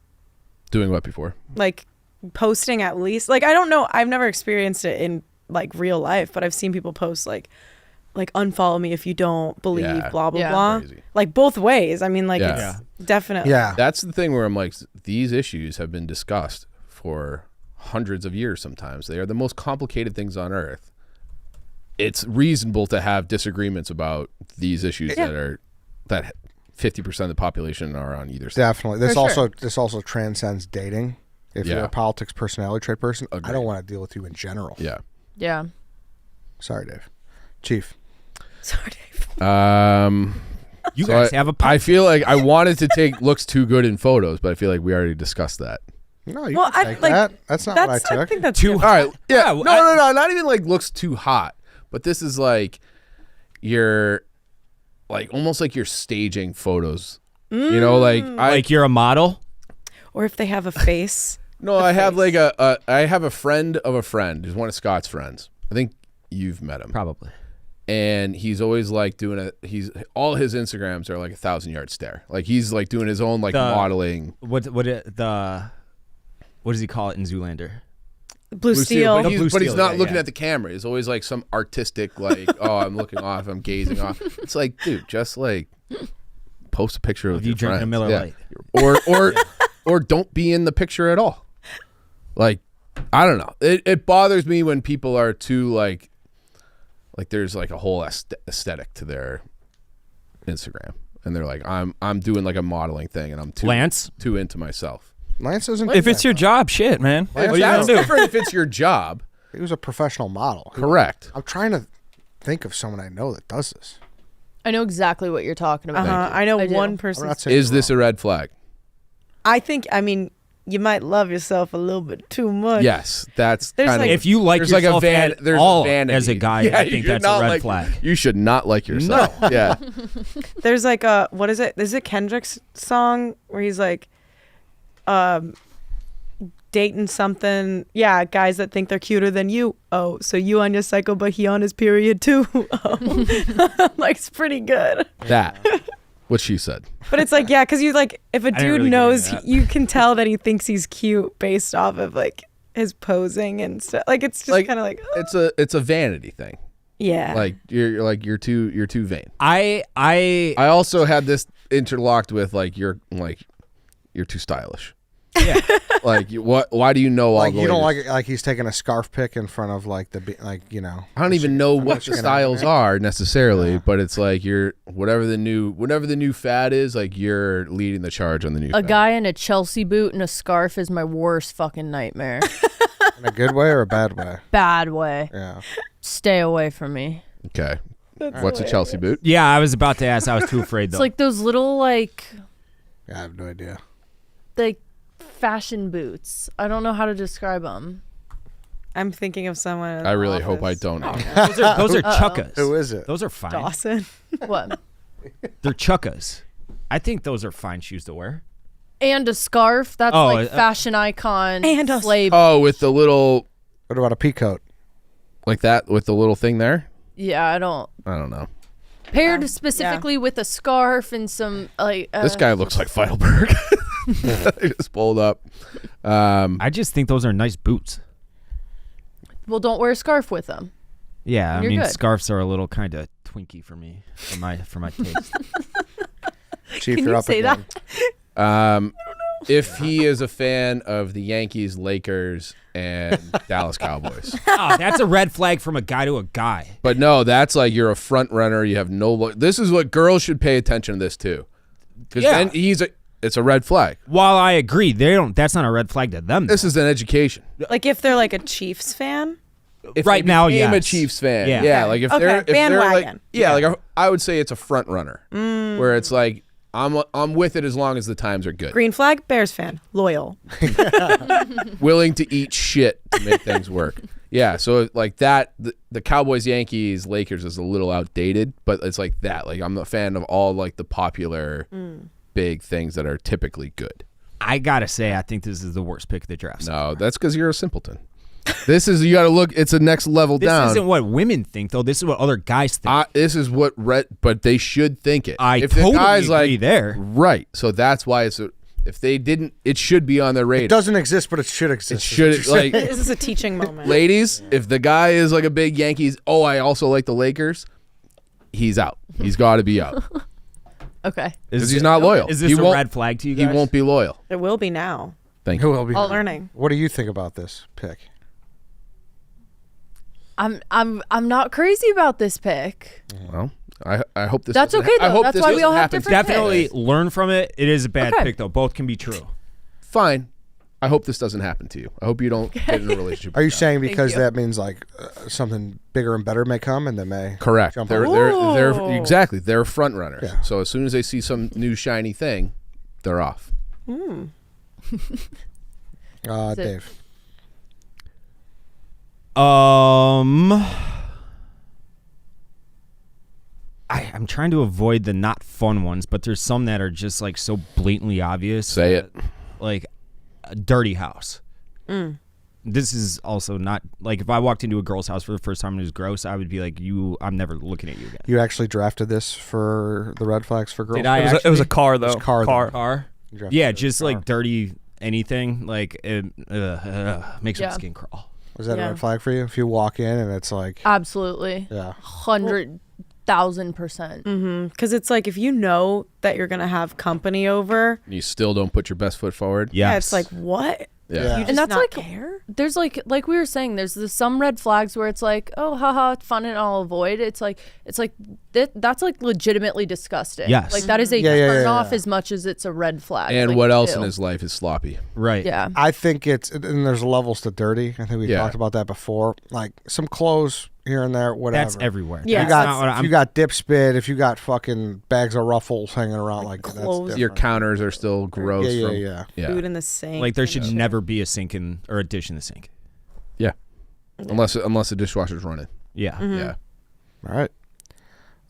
Doing what before? Like posting at least. Like I don't know. I've never experienced it in like real life, but I've seen people post like unfollow me if you don't believe Yeah. blah blah Yeah. blah. Crazy. Like both ways. I mean like Yeah. it's definitely. Yeah. That's the thing where I'm like, these issues have been discussed for hundreds of years sometimes. They are the most complicated things on earth. It's reasonable to have disagreements about these issues Yeah. that 50% of the population are on either side. Definitely. This For also sure. this also transcends dating. If you're Yeah. a politics personality trait person, I Agreed. don't want to deal with you in general. Yeah. Yeah. Sorry, Dave. Chief. Sorry, Dave. you So guys have a I feel like I wanted to take looks too good in photos, but I feel like we already discussed that. No, you Well, can I take like that. That's not that's what I I took. think that's Too different. All right. Yeah. Yeah, No. Not even like looks too hot, but this is like you're like almost like you're staging photos. You know, like like you're a model. Or if they have a face. No, I have like I have a friend of a friend who's one of Scott's friends. I think you've met him. Probably. And he's always like doing all his Instagrams are like 1,000-yard stare. Like he's like doing his own like modeling. What does he call it in Zoolander? Blue Steel. But, The Blue but he's Steel, not yeah, looking yeah. at the camera. He's always like some artistic like, oh, I'm looking off, I'm gazing off. It's like, dude, just like post a picture of you your drinking a friends. Miller Yeah. Lite. Or don't be in the picture at all. Like, I don't know. It bothers me when people are too like there's like a whole aesthetic to their Instagram, and they're like, I'm doing like a modeling thing, and I'm too into myself. Lance doesn't. If it's your job, shit, man. What are you That's gonna do? different if it's your job. He was a professional model. Correct. I'm trying to think of someone I know that does this. I know exactly what you're talking about. I know I do. one I'm person. not saying Is you're this a red flag? I think. I mean, you might love yourself a little bit too much. Yes, that's There's kind of. like- If you like there's like a yourself van. at There's all a vanity. as a guy, Yeah, I you think should that's a not red like- flag. You should not like yourself. Yeah. There's like a what is it? Is it Kendrick's song where he's like, dating something? Yeah, guys that think they're cuter than you. Oh, so you on your cycle, but he on his period too. Oh. Like it's pretty good. That. What she said. But it's like, yeah, because you like if a didn't dude really get knows, into that. you can tell that he thinks he's cute based off of like his posing and stuff. Like it's just Like, kind of like, It's a vanity thing. yeah. Like you're too vain. I I also had this interlocked with like you're too stylish. yeah. Like why do you know all Like the you don't latest- like he's taking a scarf pick in front of like I don't even know what just the gonna- styles are necessarily, but it's like you're whatever the new fad is, like you're leading the charge on the new A fad. guy in a Chelsea boot and a scarf is my worst fucking nightmare. in a good way or a bad way. Bad way. Yeah. Stay away from me. Okay. What's a Chelsea boot? Yeah, I was about to ask. I was too afraid though. It's like those little like I have no idea. fashion boots. I don't know how to describe them. I'm thinking of someone. in I the really hope I office. don't know. those are chukkas. Who is it? Those are fine. Dawson. What? They're chukkas. I think those are fine shoes to wear. And a scarf. That's Oh, like fashion icon. And a slave. Oh, with the little What about a peacoat? like that with the little thing there? Yeah, I don't. I don't know. Paired specifically with a scarf and some like. This guy looks like Feidelberg. I just pulled up. I just think those are nice boots. Well, don't wear a scarf with them. Yeah, I You're mean good. scarves are a little kind of twinky for me, for my taste. Chief, Can you're you up say again. If he is a fan of the Yankees, Lakers, and Dallas Cowboys. Oh, that's a red flag from a guy to a guy. But no, that's like you're a front runner. You have no. This is what girls should pay attention to this too, because Yeah. then it's a red flag. While I agree, they don't. That's not a red flag to them. This is an education. Like if they're like a Chiefs fan. If Right they now, became a yes. Chiefs fan, Yeah. yeah, Okay. like if Okay, they're like bandwagon. like I would say it's a front runner, where it's like I'm with it as long as the times are good, Green flag, Bears fan, loyal. willing to eat shit to make things work. Yeah, so like that, the Cowboys, Yankees, Lakers is a little outdated, but it's like that. Like I'm a fan of all like the popular big things that are typically good. I gotta say, I think this is the worst pick of the draft. No, that's because you're a simpleton. This is you got to look. It's a next level This down. isn't what women think, though. This is what other guys think. This is what but they should think it. I if totally the guy's agree like there. right? So that's why if they didn't, it should be on their radar. It doesn't exist, but it should It exist. should like This is a teaching moment. ladies. If the guy is like a big Yankees, I also like the Lakers. He's out. He's got to be out Okay. because he's not loyal. Is this He a won't- red flag to you He guys? won't be loyal. It will be now. Thank Who you. will be? Learning. What do you think about this pick? I'm not crazy about this pick. Well, I hope this. That's doesn't okay, I though. hope That's this why we doesn't all have happen to different you. Definitely learn from it. It is a bad Okay. pick, though. Both can be true. Fine. I hope this doesn't happen to you. I hope you don't get in a relationship. Are you with that. saying because you. that means like something bigger and better may come and they may Correct. jump They're on? they're exactly. They're front runners. Yeah. So as soon as they see some new shiny thing, they're off. Dave. I'm trying to avoid the not fun ones, but there's some that are just like so blatantly obvious. Say it. Like a dirty house. This is also not like if I walked into a girl's house for the first time and it was gross, I would be like, I'm never looking at you again. You actually drafted this for the red flags for girls? Did I It was a actually? car though. It's car, though. Car? You drafted Yeah, it. just like dirty anything. Like it makes my Yeah. skin crawl. Was that Yeah. a red flag for you? If you walk in and it's like, Absolutely. yeah. 100,000%. Because it's like if you know that you're gonna have company over, You still don't put your best foot forward. yeah, Yes. it's like what? Yeah. You just And that's not like- care. There's like we were saying, there's some red flags where it's like, oh, haha, fun and I'll avoid. It's like that's like legitimately disgusting. Yes. Like that is a Yeah, yeah, turn yeah, off yeah. as much as it's a red flag. And Like, what else in ew. his life is sloppy? Right. Yeah. I think and there's levels to dirty. I think we Yeah. talked about that before. Like some clothes here and there, whatever. That's everywhere. Yeah. You That's got, not what if I'm- you got dip spit, if you got fucking bags of Ruffles hanging around, like that's clothes. different. Your counters are still gross. Yeah. Food in the sink. like there should never be a sink or a dish in the sink. Yeah. Unless the dishwasher's running. Yeah. Yeah. All right.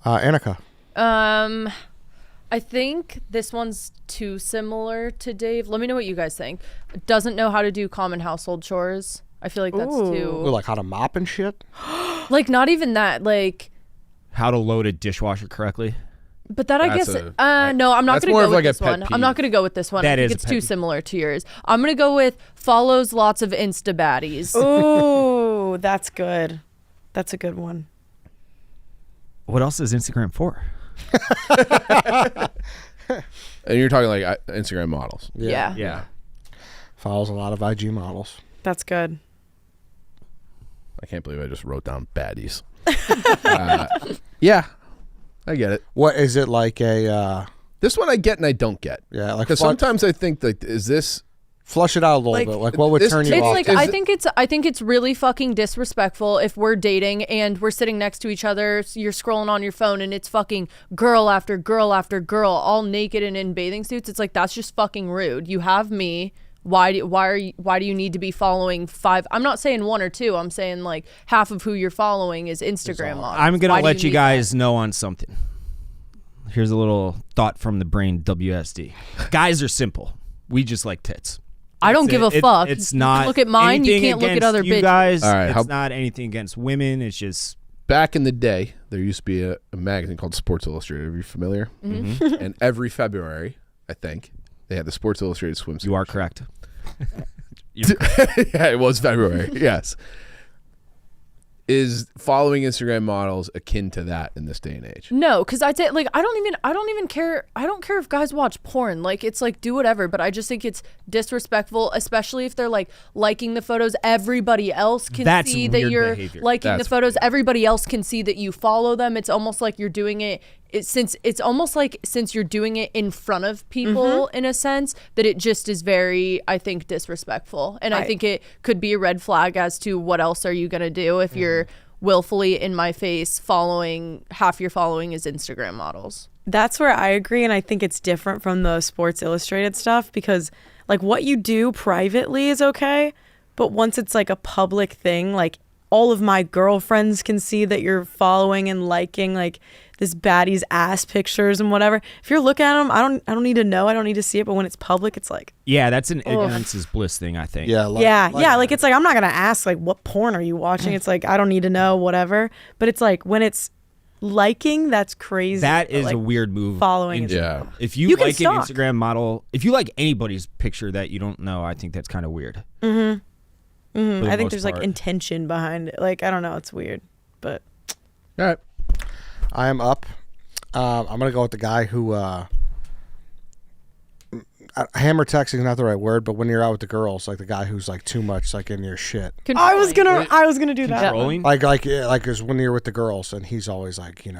Annika. I think this one's too similar to Dave. Let me know what you guys think. Doesn't know how to do common household chores. I feel like that's Ooh. too Like how to mop and shit. like not even that like. How to load a dishwasher correctly. But that I That's guess a- no, I'm not that's going to more go of with like a this pet one. peeve. I'm not going to go with this one. That I think is a it's pet too peeve. similar to yours. I'm going to go with follows lots of Insta baddies. Ooh, that's good. That's a good one. What else is Instagram for? And you're talking like Instagram models. Yeah. Yeah. Follows a lot of IG models. That's good. I can't believe I just wrote down baddies. Yeah, I get it. What is it like a? This one I get and I don't get. Yeah, like Because sometimes I think like, is this? flush it out a little Like, bit. Like what would this turn you It's off? like I think it's really fucking disrespectful if we're dating and we're sitting next to each other. So you're scrolling on your phone and it's fucking girl after girl after girl, all naked and in bathing suits. It's like that's just fucking rude. You have me. Why do you need to be following 5? I'm not saying 1 or 2. I'm saying like half of who you're following is Instagram models. I'm going Why to do let you need guys know on something. Here's a little thought from the brain, WSD. Guys are simple. We just like tits. I don't give a fuck. It's You not. look at mine. You anything can't look at against other you bitches. guys. All right, It's not anything against women. It's just Back in the day, there used to be a magazine called Sports Illustrated. Are you familiar? Mm-hmm. And every February, I think, they had the Sports Illustrated swimsuit. you are correct. Yeah, it was February. Yes. Is following Instagram models akin to that in this day and age? No, because I'd say like I don't even care. I don't care if guys watch porn. Like it's like do whatever. But I just think it's disrespectful, especially if they're like liking the photos. Everybody else can That's see that weird you're behavior. liking That's the photos. Everybody else can see that you follow them. It's almost like you're doing it. Since you're doing it in front of people in a sense that it just is very, I think, disrespectful. And I think it could be a red flag as to what else are you going to do if you're willfully in my face half your following is Instagram models. That's where I agree, and I think it's different from the Sports Illustrated stuff because like what you do privately is okay, but once it's like a public thing, like all of my girlfriends can see that you're following and liking like this baddie's ass pictures and whatever. If you're looking at them, I don't need to know. I don't need to see it. But when it's public, it's like Yeah, that's an ignorance is bliss thing, I think. Yeah, like it's like I'm not gonna ask like what porn are you watching. It's like I don't need to know whatever. But it's like when it's liking, that's crazy. That is like, a weird move. following. Yeah. If you You can like an stalk. Instagram model, if you like anybody's picture that you don't know, I think that's kind of weird. I think most there's part. like intention behind it. Like I don't know, it's weird, but All right. I am up. I'm gonna go with the guy who hammer texting is not the right word, but when you're out with the girls, like the guy who's like too much like in your shit. I was gonna do that. Controlling? Like is when you're with the girls and he's always like, I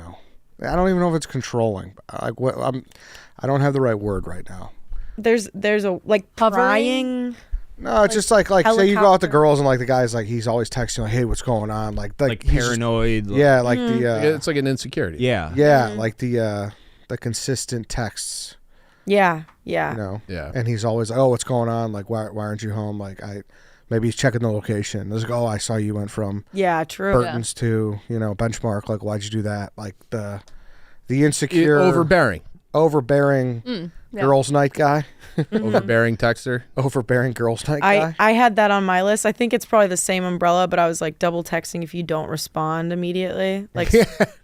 don't even know if it's controlling. Like what I don't have the right word right now. There's a like Hovering? prying. No, it's just like say you go out with the helicopter. girls and like the guy's like he's always texting like, hey, what's going on? Like Like he's just- paranoid. yeah, like It's like an insecurity. Yeah. like the consistent texts. Yeah. Yeah. Yeah. And he's always like, oh, what's going on? Like, why aren't you home? Like, maybe he's checking the location. There's like, oh, I saw you went from Yeah, true. Burton's to, Benchmark. Like, why'd you do that? Like, the insecure, Overbearing. girls' night guy. Overbearing texter. Overbearing girls' night guy. I had that on my list. I think it's probably the same umbrella, but I was like double texting if you don't respond immediately. Like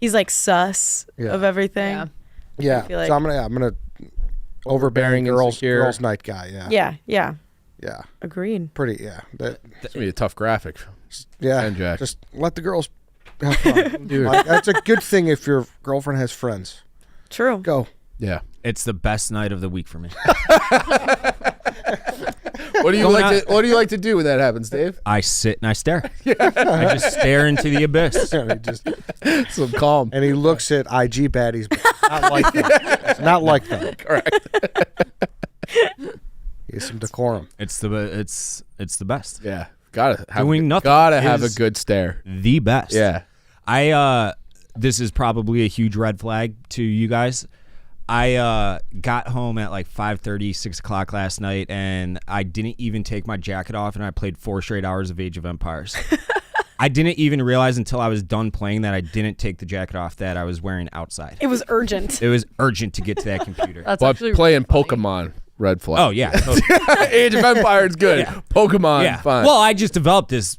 he's like sus of everything. Yeah. yeah. feel like- So I'm gonna overbearing insecure. girls' night guy. Yeah. Yeah. Agreed. Pretty. Yeah. That's gonna be a tough graphic. Yeah. And Jack. Just let the girls have fun. Dude. Like, that's a good thing if your girlfriend has friends. True. Go. Yeah. It's the best night of the week for me. What do you like to do when that happens, Dave? I sit and I stare. I just stare into the abyss. And he just Some calm. and he looks at IG baddies, but not like them. It's not like them. Correct. He has some decorum. It's the best. Yeah. Gotta have Doing nothing Gotta have a is- good stare. The best. Yeah. This is probably a huge red flag to you guys. I got home at like 5:30, 6 o'clock last night, and I didn't even take my jacket off, and I played 4 straight hours of Age of Empires. I didn't even realize until I was done playing that I didn't take the jacket off that I was wearing outside. It was urgent. It was urgent to get to that computer. That's But actually playing really funny. Pokemon, red flag. Oh, yeah. Age of Empires, good. Yeah. Pokemon, Yeah. fine. Well, I just developed this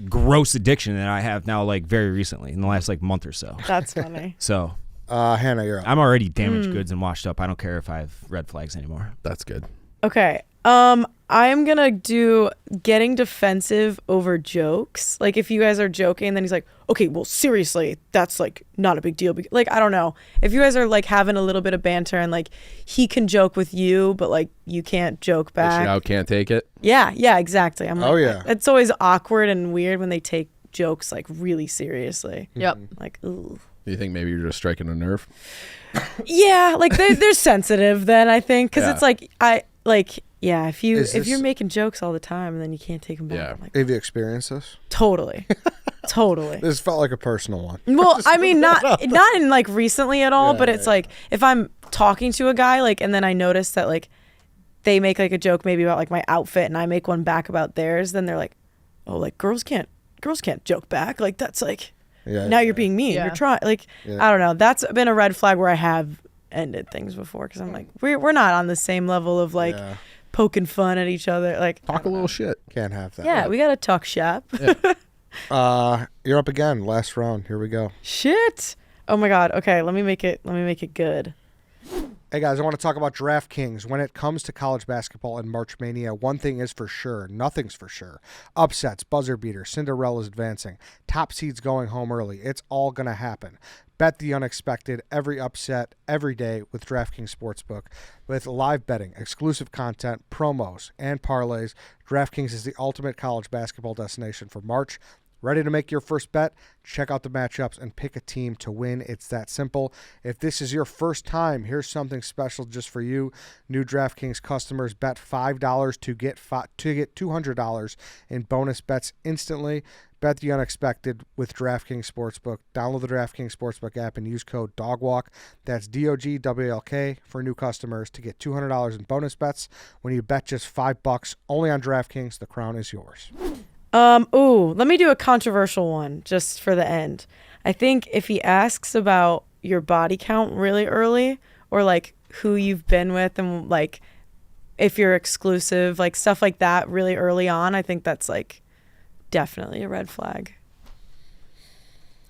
gross addiction that I have now, like very recently in the last like month or so. That's funny. So Hannah, you're up. I'm already damaged goods and washed up. I don't care if I have red flags anymore. That's good. Okay. I'm gonna do getting defensive over jokes. Like if you guys are joking, then he's like, okay, well seriously, that's like not a big deal. Like I don't know. If you guys are like having a little bit of banter and like he can joke with you, but like you can't joke back. Out can't take it. Yeah, exactly. I'm like, Oh, yeah. It's always awkward and weird when they take jokes like really seriously. Yep. Like, ooh. Do you think maybe you're just striking a nerve? Yeah, like they're sensitive then, I think, because Yeah. it's like if Is you're this- making jokes all the time and then you can't take them back. Yeah. I'm like, Have you experienced this? totally. This felt like a personal one. Well, I mean, not in like recently at all, Yeah, but yeah, it's like if I'm talking to a guy, like, and then I notice that like they make like a joke maybe about like my outfit and I make one back about theirs, then they're like, oh, like girls can't joke back. Like that's like Yeah. now you're being mean. Yeah. You're trying like Yeah. I don't know. That's been a red flag where I have ended things before because I'm like we're not on the same level of like Yeah. poking fun at each other. Like Talk a little shit. Can't have that. yeah, we gotta talk shop. You're up again. Last round. Here we go. Shit. Oh my god. Okay, let me make it good. Hey guys, I want to talk about DraftKings. When it comes to college basketball and March Mania, one thing is for sure, nothing's for sure. Upsets, buzzer beaters, Cinderella's advancing, top seeds going home early. It's all going to happen. Bet the unexpected, every upset, every day with DraftKings Sportsbook. With live betting, exclusive content, promos, and parlays, DraftKings is the ultimate college basketball destination for March. Ready to make your first bet? Check out the matchups and pick a team to win. It's that simple. If this is your first time, here's something special just for you. New DraftKings customers bet $5 to get $200 in bonus bets instantly. Bet the unexpected with DraftKings Sportsbook. Download the DraftKings Sportsbook app and use code DOGWALK. That's DOGWLK for new customers to get $200 in bonus bets when you bet just $5 only on DraftKings. The crown is yours. Let me do a controversial one just for the end. I think if he asks about your body count really early or like who you've been with and like if you're exclusive, like stuff like that really early on, I think that's like definitely a red flag.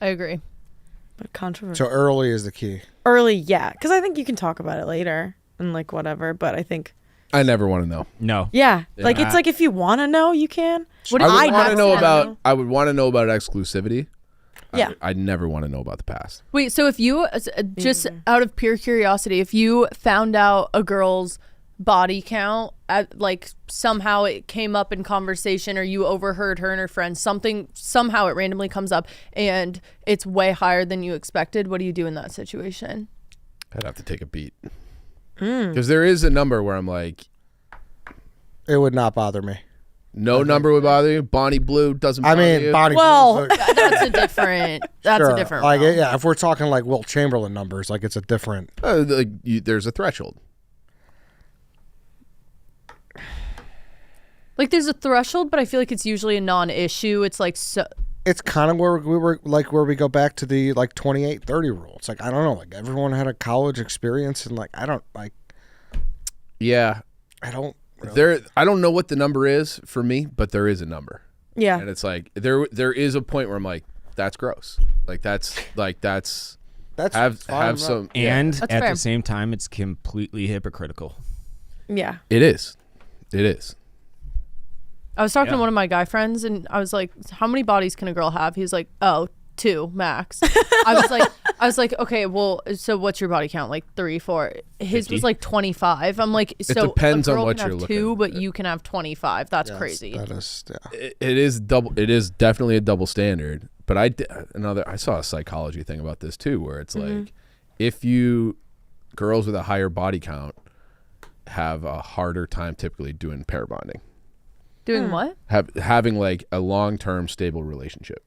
I agree. But controversial. So early is the key. Early, yeah, because I think you can talk about it later and like whatever, but I think I never want to know. No. yeah, like it's like if you want to know, you can. What I do would you want to have know to about. know? I would want to know about exclusivity. Yeah. I never want to know about the past. Wait, so if you just out of pure curiosity, if you found out a girl's body count at like somehow it came up in conversation or you overheard her and her friends, somehow it randomly comes up and it's way higher than you expected, what do you do in that situation? I'd have to take a beat because there is a number where I'm like, It would not bother me. no number would bother you. Bonnie Blue doesn't. I bother mean, you. Bonnie. Well, That's a different Like, realm. yeah, if we're talking like Wilt Chamberlain numbers, like it's a different. There's a threshold. Like there's a threshold, but I feel like it's usually a non-issue. It's like so It's kind of where we were, like where we go back to the like 28-30 rule. It's like I don't know, like everyone had a college experience, and like I don't like. Yeah, I don't. Really. I don't know what the number is for me, but there is a number, yeah. and it's like there is a point where I'm like, that's gross. That's have fine, some. And That's at fair. the same time, it's completely hypocritical. Yeah. It is. I was talking to one of my guy friends and I was like, how many bodies can a girl have? He was like, 2 max. I was like, okay, well, so what's your body count? Like 3, 4. His 50. was like 25. I'm like, so depends a on girl what can you're have looking 2, at. but you can have 25. That's Yes, crazy. That is. Yeah. It is double. It is definitely a double standard. But I saw a psychology thing about this too, where it's like, if girls with a higher body count have a harder time typically doing pair bonding. Doing what? Having like a long-term stable relationship.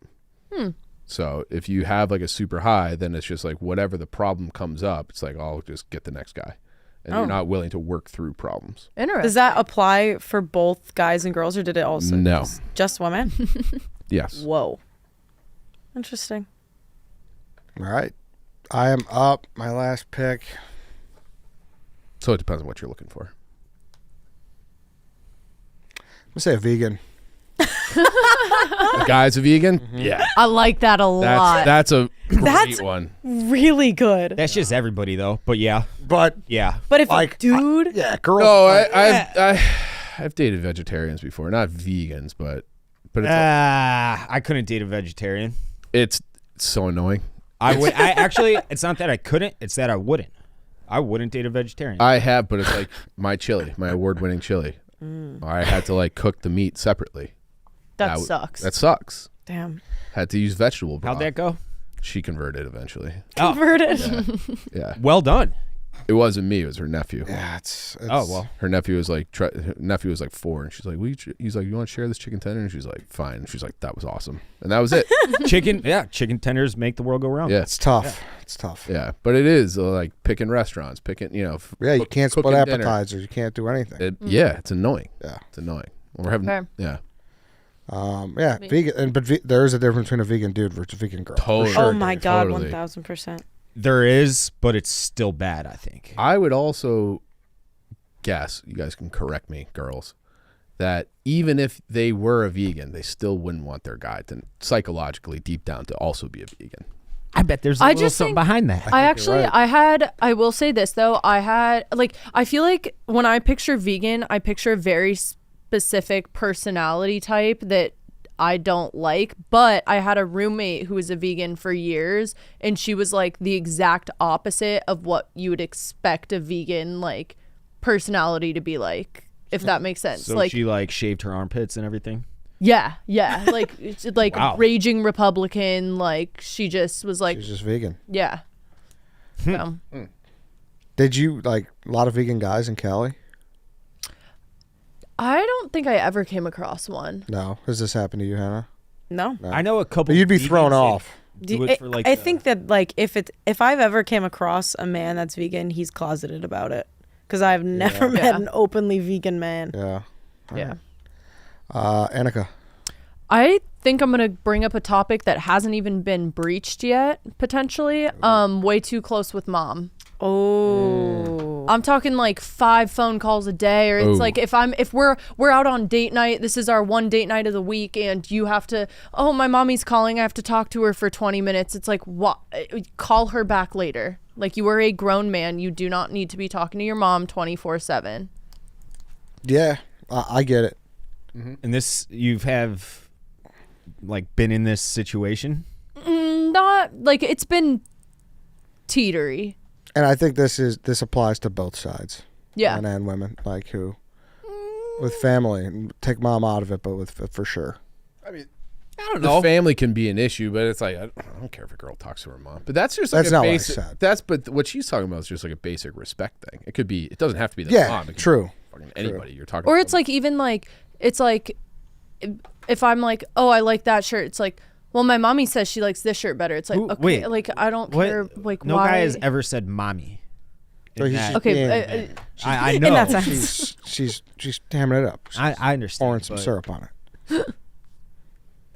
So if you have like a super high, then it's just like whatever the problem comes up, it's like, I'll just get the next guy. And you're not willing to work through problems. Interesting. Does that apply for both guys and girls, or did it also No. just women? Yes. Whoa. Interesting. All right. I am up. My last pick. So it depends on what you're looking for. I'm going to say a vegan. The guy's a vegan? Yeah. I like that a lot. That's a great That's one. really good. That's just everybody though. But yeah, But, yeah. But if like, dude, yeah, girls. No, I've dated vegetarians before. Not vegans, but it's, I couldn't date a vegetarian. it's so annoying. I would. I actually. It's not that I couldn't. It's that I wouldn't. I wouldn't date a vegetarian. I have, but it's like my chili, my award-winning chili. I had to like cook the meat separately. that sucks. That sucks. damn, Had to use vegetable broth. How'd that go? She converted eventually. converted. Yeah. Well done. It wasn't me. It was her nephew. Yeah, it's Oh well. Her nephew was like, her nephew was like 4, and she's like, he's like, you want to share this chicken tender? And she's like, fine. And she's like, that was awesome, and that was it. Chicken tenders make the world go round. Yeah, It's tough. It's tough. yeah. But it is like picking restaurants, Yeah, you can't split cooking dinner. appetizers. You can't do anything. Yeah, it's annoying. Yeah. It's annoying. When we're having, Fair. yeah, Yeah, vegan. But there is a difference between a vegan dude versus a vegan girl. for Totally. sure. Oh my god, Totally. 1000%. There is, but it's still bad. I think. I would also guess, you guys can correct me, girls, that even if they were a vegan, they still wouldn't want their guy to psychologically deep down to also be a vegan. I bet there's a I little just something think- behind that. I actually, right. I will say this though. I feel like when I picture vegan, I picture a very specific personality type that I don't like. But I had a roommate who was a vegan for years, and she was like the exact opposite of what you would expect a vegan like personality to be like, if that makes sense. So like, she like shaved her armpits and everything. yeah, like it's like Wow. raging Republican. Like she just was like, She's just vegan. yeah. So. Did you like a lot of vegan guys in Cali? I don't think I ever came across one. No. Has this happened to you, Hannah? No. No. I know a couple. But you'd be vegans thrown that off. do it for, like, I the- think that like if I've ever came across a man that's vegan, he's closeted about it. Because I've never met Yeah. an openly vegan man. Yeah. Yeah. Annika. I think I'm gonna bring up a topic that hasn't even been breached yet, potentially. Way too close with mom. Oh. I'm talking like 5 phone calls a day, or it's Ooh. like if we're out on date night, this is our one date night of the week, and you have to, oh, my mommy's calling, I have to talk to her for 20 minutes. It's like, what? Call her back later. Like, you are a grown man. You do not need to be talking to your mom 24/7. Yeah, I get it. And this you have like been in this situation. Not like it's been teetery. And I think this applies to both sides. Yeah. Men and women, like who with family, take mom out of it, but with for sure. I mean, I don't know. The family can be an issue, but it's like I don't care if a girl talks to her mom. But that's just like That's a not what I basic. said. But what she's talking about is just like a basic respect thing. It could be. It doesn't have to be the Yeah, mom. It could true. Be fucking anybody you're talking. Or to. it's like even like it's like if I'm like, oh, I like that shirt. It's like, well, my mommy says she likes this shirt better. It's like, Ooh, okay, wait. like I don't What? care. Like No why? guy has ever said mommy. So in he's that- just Okay, being- I know. In that sense. she's hamming it up. She's I understand. pouring some but- syrup on it.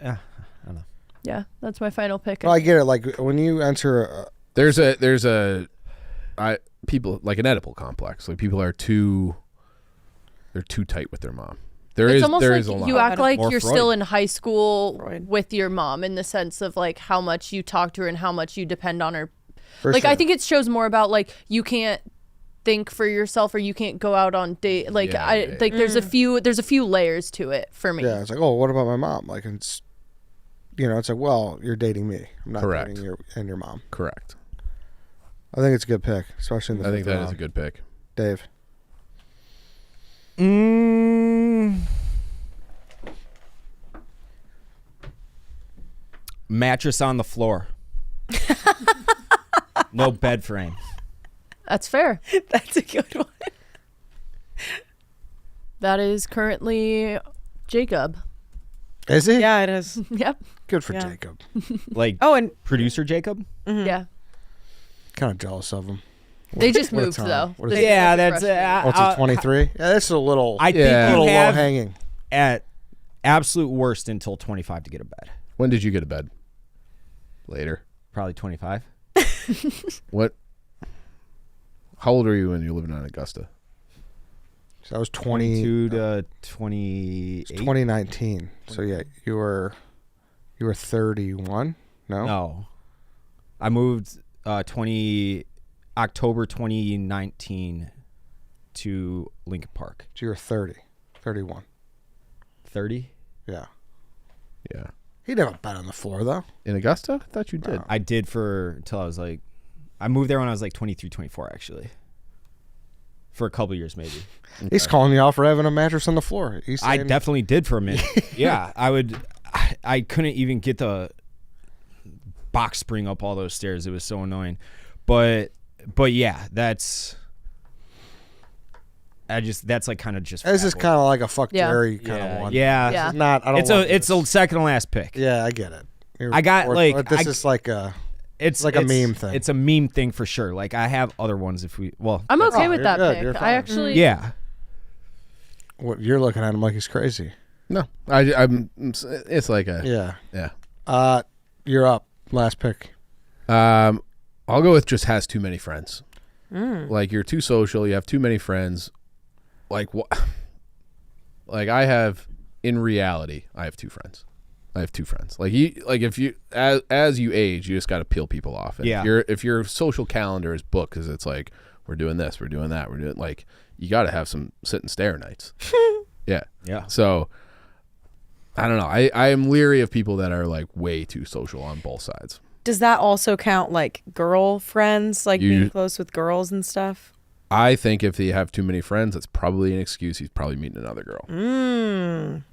Yeah, I don't know. yeah, that's my final pick. Well, I get it. Like when you enter, there's people like an Oedipal complex. Like people are too tight with their mom. It's almost there like is a lot. you act like More you're Freud. still in high school Freud. with your mom in the sense of like how much you talk to her and how much you depend on her. for Like sure. I think it shows more about like you can't think for yourself or you can't go out on date. Like Yeah. like there's a few layers to it for me. Yeah, it's like, oh, what about my mom? Like, it's it's like, well, you're dating me. I'm not Correct. dating your mom. Correct. I think it's a good pick, especially in the I think fifth that is round. a good pick. Dave. Mattress on the floor. No bed frame. That's fair. That's a good one. That is currently Jacob. Is he? Yeah, it is. Yep. Good for Yeah. Jacob. Like Oh, and producer Jacob. Yeah. Kind of jealous of him. They just What a moved time. though. What is They it? Yeah, got that's refreshed. What's he, 23? Yeah, this is a little, I think Yeah. little you low have hanging. at absolute worst until 25 to get a bed. When did you get to bed? Later. Probably 25. What? How old are you when you're living in Augusta? So that was 20, 22 to 28. 2019. So yeah, you were 31? No? No, I moved 20 October 2019 to Lincoln Park. So you were 30. 31. 30. Yeah. Yeah. He didn't have a bed on the floor though. In Augusta? I thought you did. I did for until I was like, I moved there when I was like 23, 24 actually. For a couple years maybe. He's calling you out for having a mattress on the floor. He's I saying, definitely did for a minute. Yeah, I couldn't even get the box spring up all those stairs. It was so annoying. But yeah, that's like kind of just. This is kind of like a fuck Yeah. Jerry kind of one. Yeah. Yeah. It's not. I don't. It's love it's this. a second to last pick. Yeah, I get it. I got, like, But this I- is like a. It's like a meme thing. It's a meme thing for sure. Like I have other ones if we I'm okay with you're that good. pick. You're I fine. actually. yeah. What you're looking at him like he's crazy. No. I'm. It's like a. Yeah. Yeah. You're up. Last pick. I'll go with just has too many friends. Like you're too social. You have too many friends. Like what? Like I have. In reality, I have two friends. Like if you as you age, you just got to peel people off. And Yeah. if your social calendar is booked, because it's like we're doing this, we're doing that, we're doing like you got to have some sit and stare nights. Yeah. Yeah. So I don't know. I am leery of people that are like way too social on both sides. does that also count like girlfriends, like You- being close with girls and stuff? I think if they have too many friends, that's probably an excuse. He's probably meeting another girl.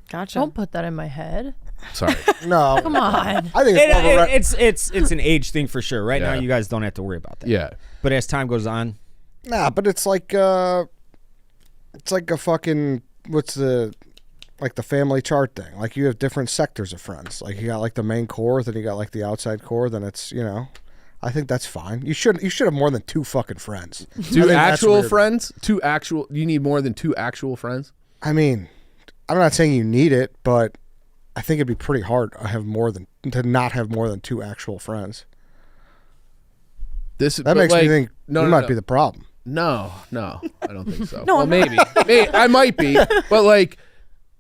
Gotcha. Don't put that in my head. Sorry. No. Come on. I think it's more of a red- It's an age thing for sure. Right now, Yeah. you guys don't have to worry about that. Yeah. But as time goes on, Nah, but it's like a fucking what's the like the family chart thing. Like you have different sectors of friends. Like you got like the main core, then you got like the outside core. Then it's I think that's fine. You should have more than two fucking friends. I Two think that's actual weird. friends? You need more than two actual friends? I mean, I'm not saying you need it, but I think it'd be pretty hard to not have more than two actual friends. That makes me think you might be the problem. No, I don't think so. No, well, I'm maybe. I might be, but like,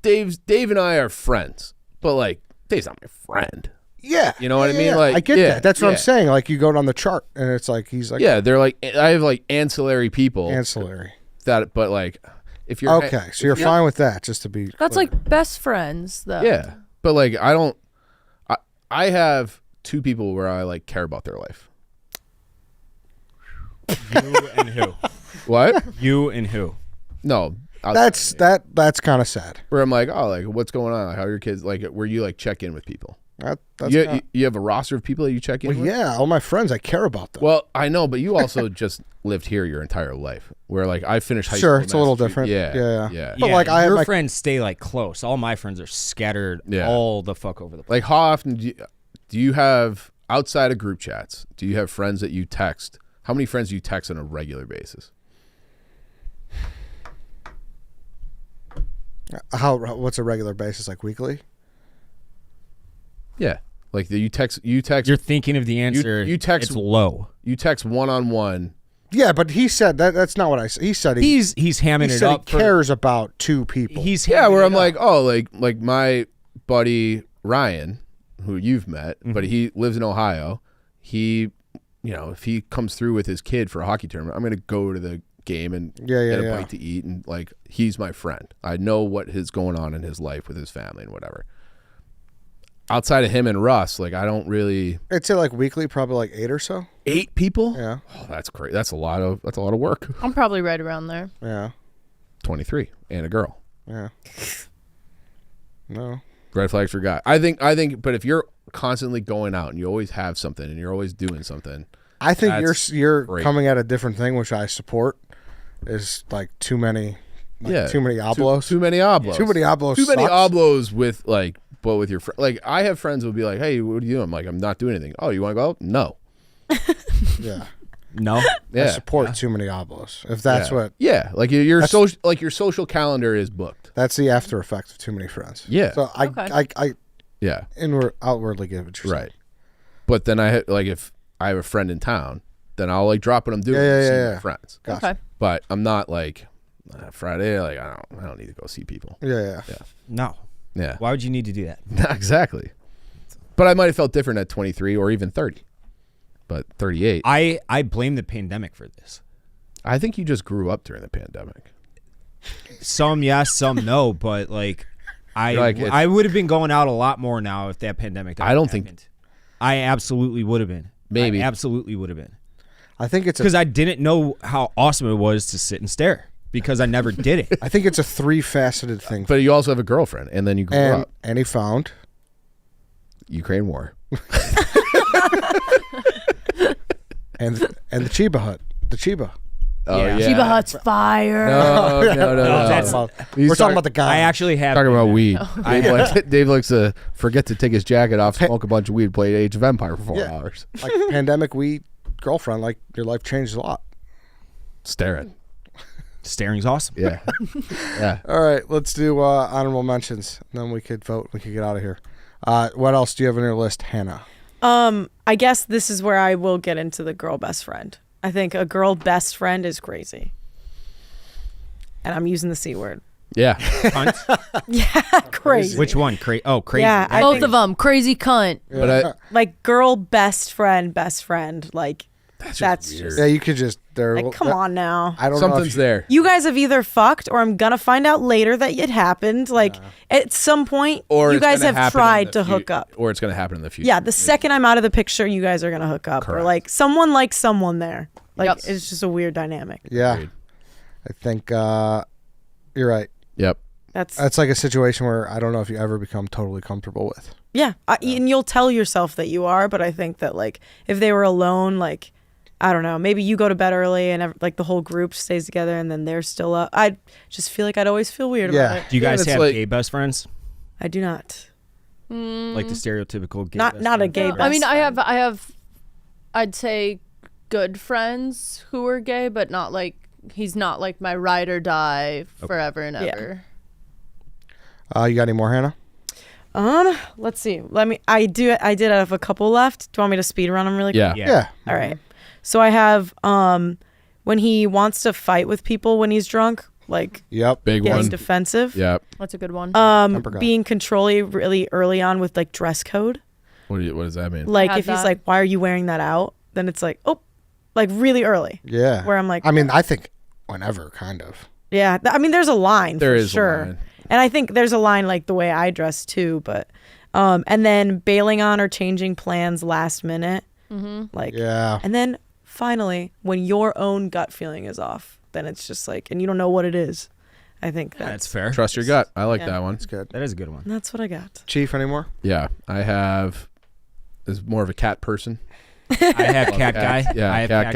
Dave and I are friends, but like, Dave's not my friend. Yeah, You know what I mean? yeah. Like, I get yeah, that. That's what I'm yeah. saying. Like you go down the chart, and it's like he's like Yeah, they're I have like ancillary people ancillary. but like, if you're Okay, so you're fine with that, just to be. That's clear. like best friends, though. Yeah, but like, I have two people where I like care about their life. you and who? What? You and who? No. That's kind of sad. Where I'm like, oh, like what's going on? Like, how are your kids? Like, where you like check in with people? That's You have a roster of people that you check in well, with? yeah, all my friends, I care about them. Well, I know, but you also just lived here your entire life. Where like I finished high school. Sure, in it's a little Massachusetts. different. Yeah. But, like, I have your my- friends stay like close. All my friends are scattered Yeah. all the fuck over the place. Like how often do you have outside of group chats? Do you have friends that you text? How many friends do you text on a regular basis? What's a regular basis, like weekly? Yeah, like you text. You're thinking of the answer. you text- It's low. You text one-on-one. Yeah, but he said that's not what I said. He said He's hamming he it said up. he cares about two people. He's Yeah, hamming where it I'm up. like, oh, like my buddy Ryan, who you've met, but he lives in Ohio. He, if he comes through with his kid for a hockey tournament, I'm gonna go to the game and get a bite to eat, and like he's my friend. I know what is going on in his life with his family and whatever. Outside of him and Russ, like I don't really. I'd say like weekly, probably like 8 or so. 8 people? Yeah, Oh, that's great. That's a lot of work. I'm probably right around there. yeah, 23 and a girl. yeah. No, Red flags for guy. I think. But if you're constantly going out and you always have something and you're always doing something, I think That's you're great. coming at a different thing, which I support. Is like too many oblos. Too many oblos. Too many oblos. Too many sucks. oblos with like But with your like, I have friends who will be like, "Hey, what are you doing?" I'm like, "I'm not doing anything." "Oh, you want to go out?" "No." Yeah. No. I support too many oblos. If that's what. Yeah, like your social calendar is booked. That's the after effect of too many friends. Yeah. So I Yeah. outwardly give it. Right. But then if I have a friend in town, then I'll like drop what I'm doing and see my friends. Gotcha. Okay. But I'm not like Friday. Like I don't need to go see people. Yeah. No. Yeah. Why would you need to do that? Exactly. But I might have felt different at 23 or even 30. But 38. I blame the pandemic for this. I think you just grew up during the pandemic. Some yes, some no, but like I would have been going out a lot more now if that pandemic I don't happened. think I absolutely would have been. Maybe. I absolutely would have been. I think it's because I didn't know how awesome it was to sit and stare because I never did it. I think it's a 3-faceted thing. But you also have a girlfriend, and then you grew up. And he found Ukraine war. and the Chiba hut. The Chiba. Oh yeah. Chiba Hut's fire. No. We're talking about the guy. I actually have Talking about weed. Oh. Dave likes to forget to take his jacket off, smoke a bunch of weed, play Age of Empire for 4 hours. Like pandemic weed, girlfriend, like your life changed a lot. Staring. Staring's awesome. Yeah. Yeah. All right, let's do honorable mentions. And then we could vote. We could get out of here. What else do you have on your list, Hannah? I guess this is where I will get into the girl best friend. I think a girl best friend is crazy. And I'm using the C word. Yeah. Cunt? Yeah, crazy. Which one? Crazy. Yeah, I Both think, of them. Crazy cunt. But like girl best friend. Like that's just Yeah, you could just. like, come on now. I don't know. something's there. You guys have either fucked or I'm gonna find out later that it happened. Like at some point, Or you it's guys gonna have happen tried in to the hook up. Or it's going to happen in the future. Yeah, the second I'm out of the picture, you guys are gonna hook up, or Correct. like someone likes someone there. Like Yep. it's just a weird dynamic. Yeah, Agreed. I think you're right. Yep. That's like a situation where I don't know if you ever become totally comfortable with. Yeah, and you'll tell yourself that you are, but I think that like if they were alone, like I don't know, maybe you go to bed early and like the whole group stays together and then they're still up. I just feel like I'd always feel weird about it. Do you guys it's have like- gay best friends? I do not. Like the stereotypical gay Not best not a friend? gay. No, best I mean, friend. I have, I'd say, good friends who are gay, but not like he's not like my ride or die forever and Yeah. ever. You got any more, Hannah? Let's see. I did have a couple left. Do you want me to speed run them really quick? Yeah. Yeah. All right. So I have when he wants to fight with people when he's drunk, like Yep. Big getting one. defensive. Yep. That's a good one. Temper guy. Being controlling really early on with like dress code. What does that mean? Like Had if he's that. like, "Why are you wearing that out?" Then it's like, "Oh," like really early. Yeah. Where I'm like, I mean, I think whenever, kind of. Yeah, I mean, there's a line There for is a sure, line. and I think there's a line like the way I dress too. But, and then bailing on or changing plans last minute, like, Yeah. and then finally, when your own gut feeling is off, then it's just like, and you don't know what it is. I think That's fair. Trust your gut. I like Yeah. that one. That's good. That is a good one. that's what I got. Chief, anymore? Yeah. I have is more of a cat person. I have cat guy. Yeah. I have cat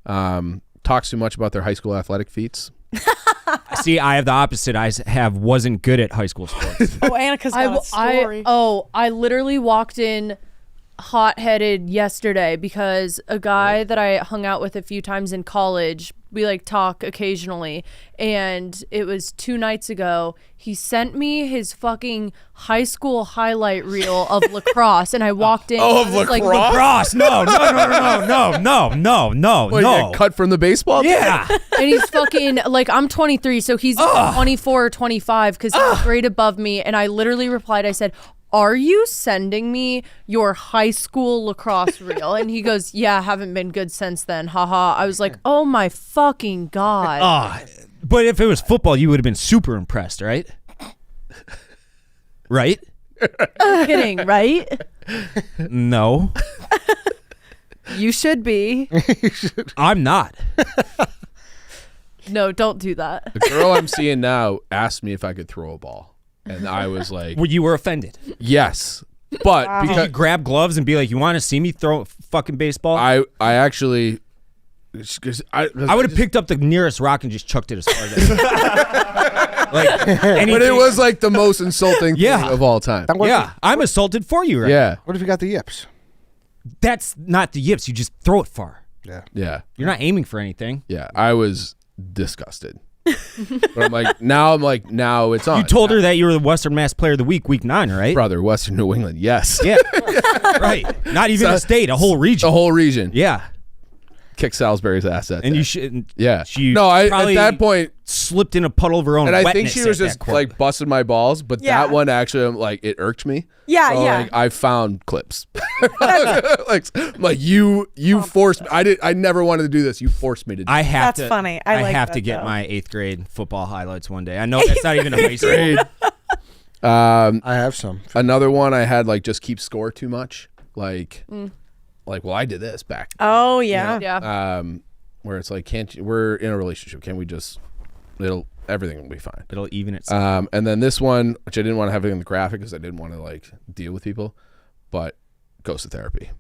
guy. Talks too much about their high school athletic feats. See, I have the opposite. Wasn't good at high school sports. Oh, Annika's got a story. I literally walked in hot-headed yesterday because a guy that I hung out with a few times in college, we like talk occasionally, and it was 2 nights ago, he sent me his fucking high school highlight reel of lacrosse, and I walked in. Oh, and of I was like, Lacrosse? No. What, you get cut from the baseball? Yeah. and he's fucking like, I'm 23, so he's 24 or 25 because he's grade above me. And I literally replied, I said, "Are you sending me your high school lacrosse reel?" And he goes, "Yeah, haven't been good since then. Haha." I was like, oh my fucking God. But if it was football, you would have been super impressed, right? Right? Kidding, right? No, You should be. I'm not. No, don't do that. The girl I'm seeing now asked me if I could throw a ball. And I was like, Well, you were offended. yes. But Did you because grab gloves and be like, "You want to see me throw a fucking baseball?" I actually... I would have picked up the nearest rock and just chucked it as far as Like, But it was like the most insulting thing of all time. Yeah, I'm assaulted for you, right? Yeah. What if you got the yips? That's not the yips. You just throw it far. Yeah. Yeah. You're not aiming for anything. Yeah. I was disgusted. But now it's on. You told her that you were the Western Mass Player of the Week 9, right? Brother, Western New England, yes. Yeah. Right. Not even a state, a whole region. The whole region. Yeah. Kick Salisbury's ass that And day. you should. Yeah. She No, at probably that point, slipped in a puddle of her own and I wetness think she was at just that court. like busting my balls, but Yeah. that one actually, like, it irked me. Yeah, So, yeah. like, I found clips. like you forced me. I never wanted to do this. You forced me to do I have That's to. funny. I like have that, to get though. my 8th grade football highlights one day. I know that's not even a high school. it. I have some. Another one I had, like, just keep score too much. Like, well, I did this back. Oh yeah. Yeah. Where it's like, we're in a relationship. Can we just, everything will be fine. It'll even itself. And then this one, which I didn't want to have it in the graphic because I didn't want to like deal with people, but goes to therapy.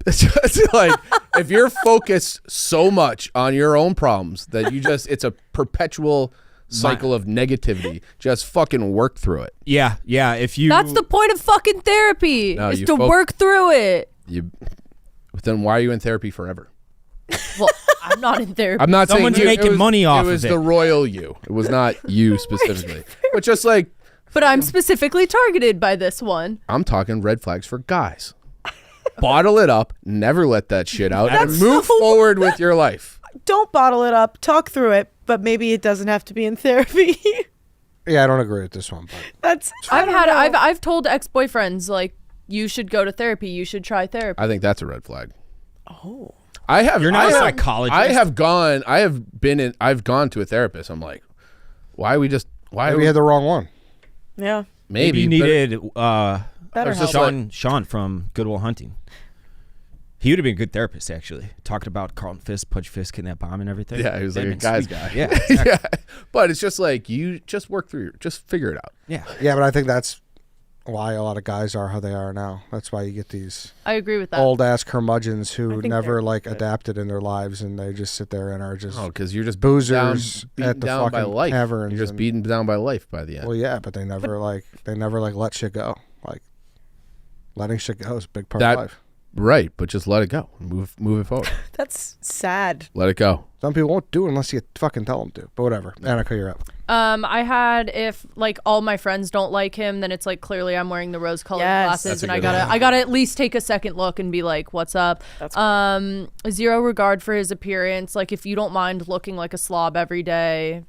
It's just like, if you're focused so much on your own problems that it's a perpetual cycle of negativity, just fucking work through it. Yeah. If you. That's the point of fucking therapy. No, is you to work through it. Then why are you in therapy forever? Well, I'm not in therapy. I'm not Someone's saying you. making money off It was of it. the royal you. It was not you specifically. But just like, But I'm specifically targeted by this one. I'm talking red flags for guys. Bottle it up, never let that shit out, and That's move so- forward with your life. Don't bottle it up. Talk through it, but maybe it doesn't have to be in therapy. Yeah, I don't agree with this one, but That's. I've told ex-boyfriends like you should go to therapy. You should try therapy. I think that's a red flag. Oh. I have. You're not I a have- psychologist. I've gone to a therapist. I'm like, why maybe we had the wrong one. Yeah. Maybe you but- needed Better was just help. Sean from Good Will Hunting. He would have been a good therapist, actually. Talked about Carlton Fisk, Pudge Fisk, and that bomb and everything. Yeah, he was like a That'd guy's been guy. sweet. Yeah, exactly. Yeah, but it's just like you just work through. Just figure it out. Yeah. Yeah, but I think that's why a lot of guys are how they are now. That's why you get these I agree with that. old ass curmudgeons I who think never they're like good. adapted in their lives, and they just sit there and are just Oh, because you're just boozers beaten at the down by fucking life. taverns. You're just and- beaten down by life by the end. Well, yeah, but they never let shit go. Like letting shit go is a big part That- of life. Right, but just let it go. Move it forward. That's sad. Let it go. Some people won't do it unless you fucking tell them to. But whatever. Annika, you're up. I had if like all my friends don't like him, then it's like clearly I'm wearing the rose-colored Yes. glasses, That's a and good one. I gotta at least take a second look and be like, "What's up?" That's Zero regard for his appearance. Like if you don't mind looking like a slob every day,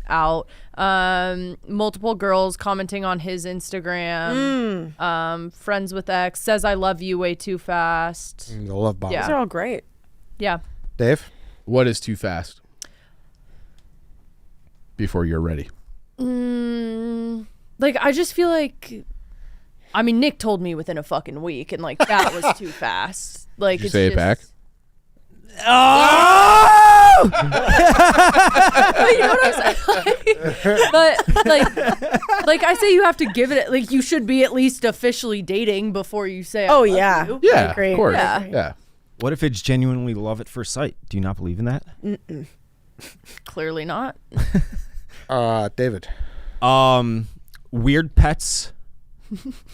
out. Multiple girls commenting on his Instagram. Friends with ex says I love you way too fast. The love bomb. Yeah. Those are all great. Yeah. Dave? What is too fast? Before you're ready. Like I just feel like, I mean, Nick told me within a fucking week, and like that was too fast. Like Did you it's say it just- back? But you know what I'm saying? But like I say, you have to give it. Like you should be at least officially dating before you say. I Oh love yeah. you. Yeah, I agree. of course. Yeah. Yeah. What if it's genuinely love at first sight? Do you not believe in that? Clearly not. David. Weird pets.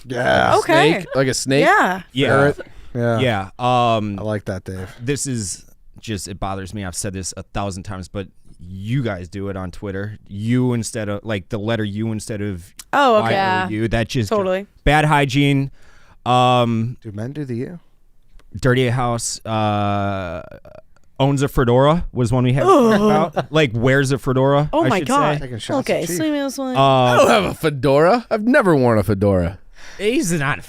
Yeah. Okay. Snake, like a snake. Yeah. Yeah. Ferret? Yeah. Yeah. I like that, Dave. This is just, it bothers me. I've said this 1,000 times, but you guys do it on Twitter. You instead of like the letter U instead of Oh, okay. Yeah. Y-O-U. That just Totally. bad hygiene. Do men do the you? Dirty House owns a fedora was one we had to talk about. Like wears a fedora. Oh I my should God. say. Taking shots Okay. at Chief. Swing me this one. I don't have a fedora. I've never worn a fedora. He's not.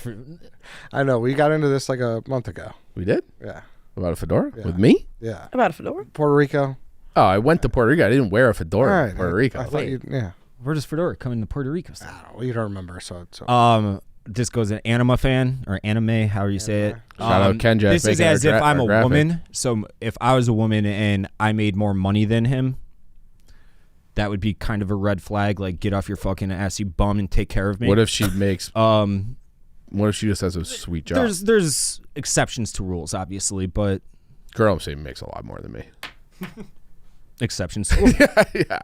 I know. We got into this like a month ago. We did? Yeah. About a fedora? Yeah. With me? Yeah. About a fedora. Puerto Rico. Oh, I went to Puerto Rico. I didn't wear a fedora All in right. Puerto Rico. I thought you. Yeah. Where does fedora come into Puerto Rico? I don't know. Well, you don't remember, so. This goes an anima fan or anime, however you say it. Shout out Ken Jack This is making our as if I'm our a graphic. woman. So if I was a woman and I made more money than him, that would be kind of a red flag. Like, get off your fucking ass, you bum, and take care of me. What if she makes? Um, What if she just has a sweet job? there's exceptions to rules, obviously, but Girl, I'm saying makes a lot more than me. exceptions.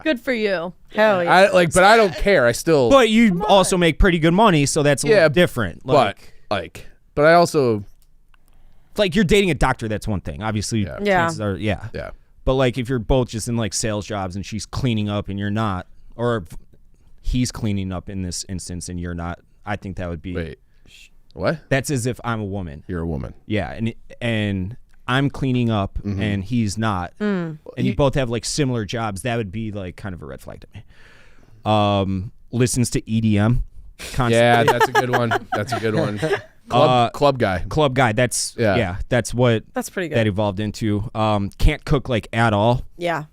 Good for you. Hell yeah. But I don't care. I still. But you also make pretty good money, so that's a little different. But I also. Like you're dating a doctor, that's one thing. Obviously, chances are, yeah. But like if you're both just in like sales jobs and she's cleaning up and you're not, or he's cleaning up in this instance and you're not, I think that would be. Wait, what? That's as if I'm a woman. You're a woman. Yeah, and I'm cleaning up and he's not, and you both have like similar jobs. That would be like kind of a red flag to me. Listens to EDM constantly. Yeah, that's a good one. That's a good one. Club guy. Club guy. That's that's what That's pretty good. that evolved into. Can't cook like at all. Yeah.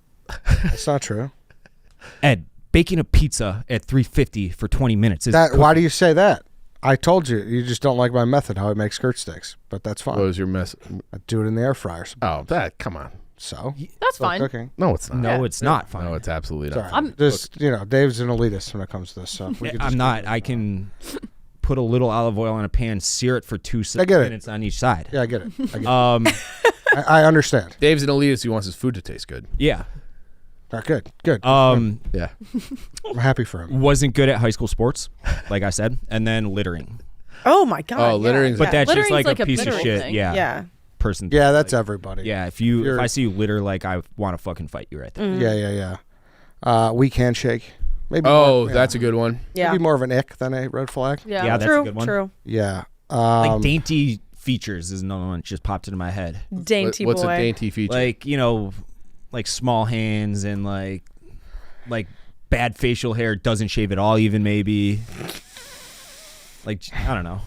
That's not true. Ed, baking a pizza at 350 for 20 minutes is Why do you say that? I told you. You just don't like my method, how I make skirt sticks. But that's fine. What was your mess? I do it in the air fryer. Oh, come on. So That's still fine. cooking. No, it's not. No, it's not fine. No, it's absolutely not. Sorry. Just Dave's an elitist when it comes to this stuff. We could I'm just not. I can put a little olive oil in a pan, sear it for 2 I get it. minutes on each side. Yeah, I get it. I I understand. Dave's an elitist who wants his food to taste good. Yeah. Good. Yeah. I'm happy for him. Wasn't good at high school sports, like I said, and then littering. Oh my god. Oh, littering's But that's just Littering's like a a piece of literal shit. thing. Yeah. Yeah. Person. Yeah, that's everybody. Yeah. If I see you litter, like I want to fucking fight you right there. Yeah. Weak handshake. Maybe. Oh, more, that's a good one. Yeah. Maybe more of an ick than a red flag. Yeah. Yeah, that's True. a good one. True. Yeah. Like dainty features is another one that just popped into my head. Dainty What's boy. a dainty feature? Like like small hands and like bad facial hair, doesn't shave at all, even maybe. Like I don't know.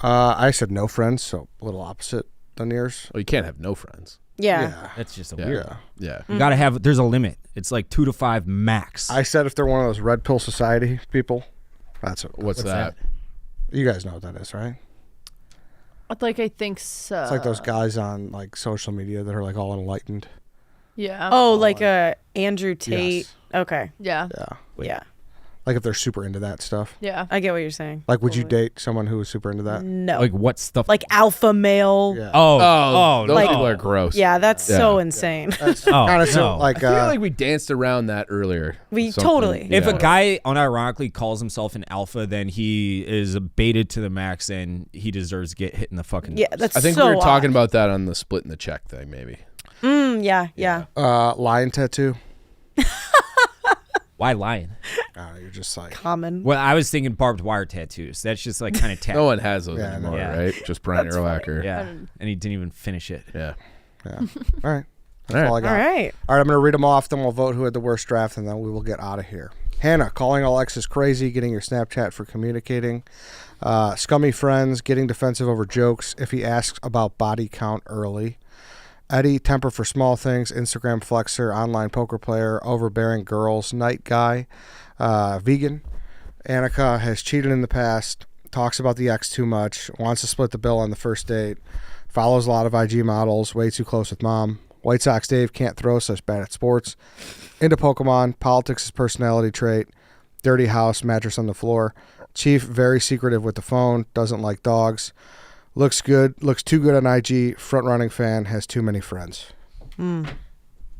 I said no friends, so a little opposite than yours. Well, you can't have no friends. Yeah. That's just a Yeah. weird. Yeah. You gotta have. There's a limit. It's like 2 to 5 max. I said if they're one of those red pill society people, that's it. What's that? You guys know what that is, right? Like I think so. It's like those guys on like social media that are like all enlightened. Yeah. Oh, like Andrew Tate. Yes. Okay. Yeah. Yeah. Yeah. Like if they're super into that stuff. Yeah. I get what you're saying. Like, would you date someone who was super into that? No. Like what stuff? Like alpha male. Yeah. Those like- people are gross. Yeah, that's so insane. That's Oh, kind of no. like I feel like we danced around that earlier. We Something. totally. If Yeah. a guy unironically calls himself an alpha, then he is baited to the max and he deserves to get hit in the fucking. Yeah, that's I think so we were talking odd. about that on the splitting the check thing, maybe. Yeah. lion tattoo. Why lying? You're just like Common. Well, I was thinking barbed wire tattoos. That's just like kind of No one has those Yeah, anymore, no. right? Just Brian Urlacher. Yeah, and he didn't even finish it. Yeah. all right. That's All right. all I got. All right. All right, I'm gonna read them off. Then we'll vote who had the worst draft, and then we will get out of here. Hannah, calling all exes crazy, getting your Snapchat for communicating. Scummy friends, getting defensive over jokes if he asks about body count early. Eddie, temper for small things, Instagram flexer, online poker player, overbearing girls, night guy. Vegan. Annika has cheated in the past, talks about the ex too much, wants to split the bill on the first date, follows a lot of IG models, way too close with mom. White Sox Dave, can't throw, such bad at sports. Into Pokemon, politics is personality trait. Dirty house, mattress on the floor. Chief, very secretive with the phone, doesn't like dogs. Looks too good on IG, front running fan, has too many friends.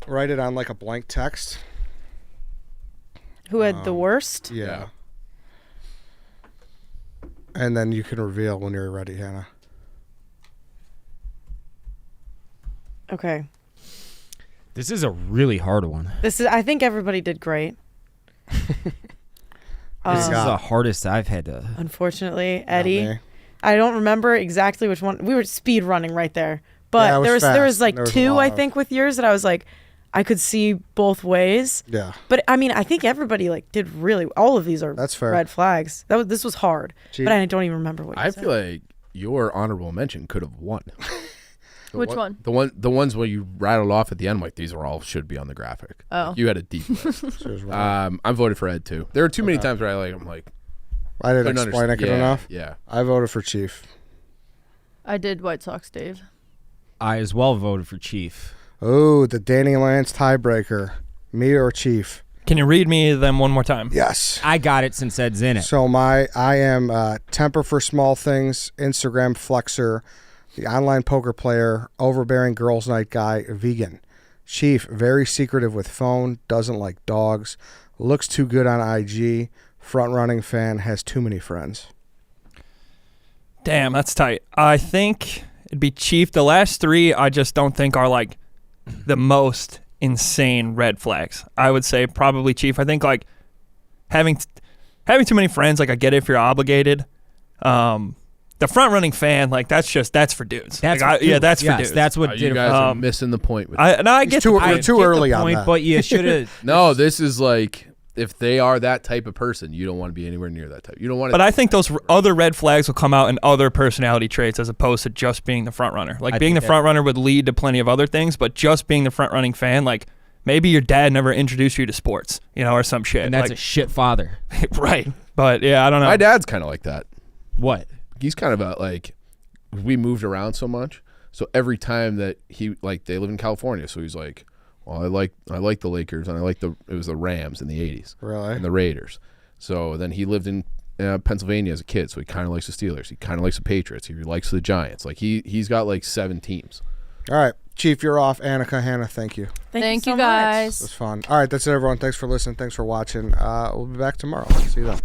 Write it on like a blank text. Who had the worst? Yeah. And then you can reveal when you're ready, Hannah. Okay. This is a really hard one. I think everybody did great. This is the hardest I've had to. Unfortunately, Eddie. me. I don't remember exactly which one. We were speed running right there. But Yeah, it was there was fast. like There was a two, lot I of- think, with yours that I was like, I could see both ways. Yeah. But I mean, I think everybody like did really. All of these are That's fair. red flags. This was hard, Gee. but I don't even remember what. I feel like your honorable mention could have won. Which one? The ones where you rattled off at the end, like these are all should be on the graphic. Oh. You had a deep list. So it was wrong. I'm voted for Ed too. There are too many times where I'm like, I didn't couldn't explain it understand. good enough. Yeah. I voted for Chief. I did White Sox Dave. I as well voted for Chief. Oh, the Danny Lance tiebreaker. Me or Chief? Can you read me them one more time? Yes. I got it since Ed's in it. So I am temper for small things, Instagram flexer, the online poker player, overbearing girls night guy, vegan. Chief, very secretive with phone, doesn't like dogs, looks too good on IG, front-running fan, has too many friends. Damn, that's tight. I think it'd be Chief. The last three I just don't think are like the most insane red flags. I would say probably Chief. I think like having too many friends, like I get it if you're obligated. The front running fan, like that's for dudes. That's like, for dudes. that's for Yes, dudes. that's what You did guys it. are missing the point with I get the We're point. too early on that. But you should have. No, this is like if they are that type of person, you don't want to be anywhere near that type. You don't want to. But I think those other red flags will come out in other personality traits as opposed to just being the front runner. Like being the front runner would lead to plenty of other things, but just being the front running fan, like maybe your dad never introduced you to sports, or some shit. And that's like, a shit father. right. But yeah, I don't know. My dad's kind of like that. What? He's kind of like we moved around so much, so every time that they live in California, so he's like, well, I like the Lakers and it was the Rams in the 80s, Really? and the Raiders. So then he lived in Pennsylvania as a kid, so he kind of likes the Steelers, he kind of likes the Patriots, he likes the Giants. Like he's got like 7 teams. All right, Chief, you're off. Annika, Hannah, thank you. Thank so you much. guys. It was fun. All right, that's it, everyone. Thanks for listening. Thanks for watching. We'll be back tomorrow. See you then.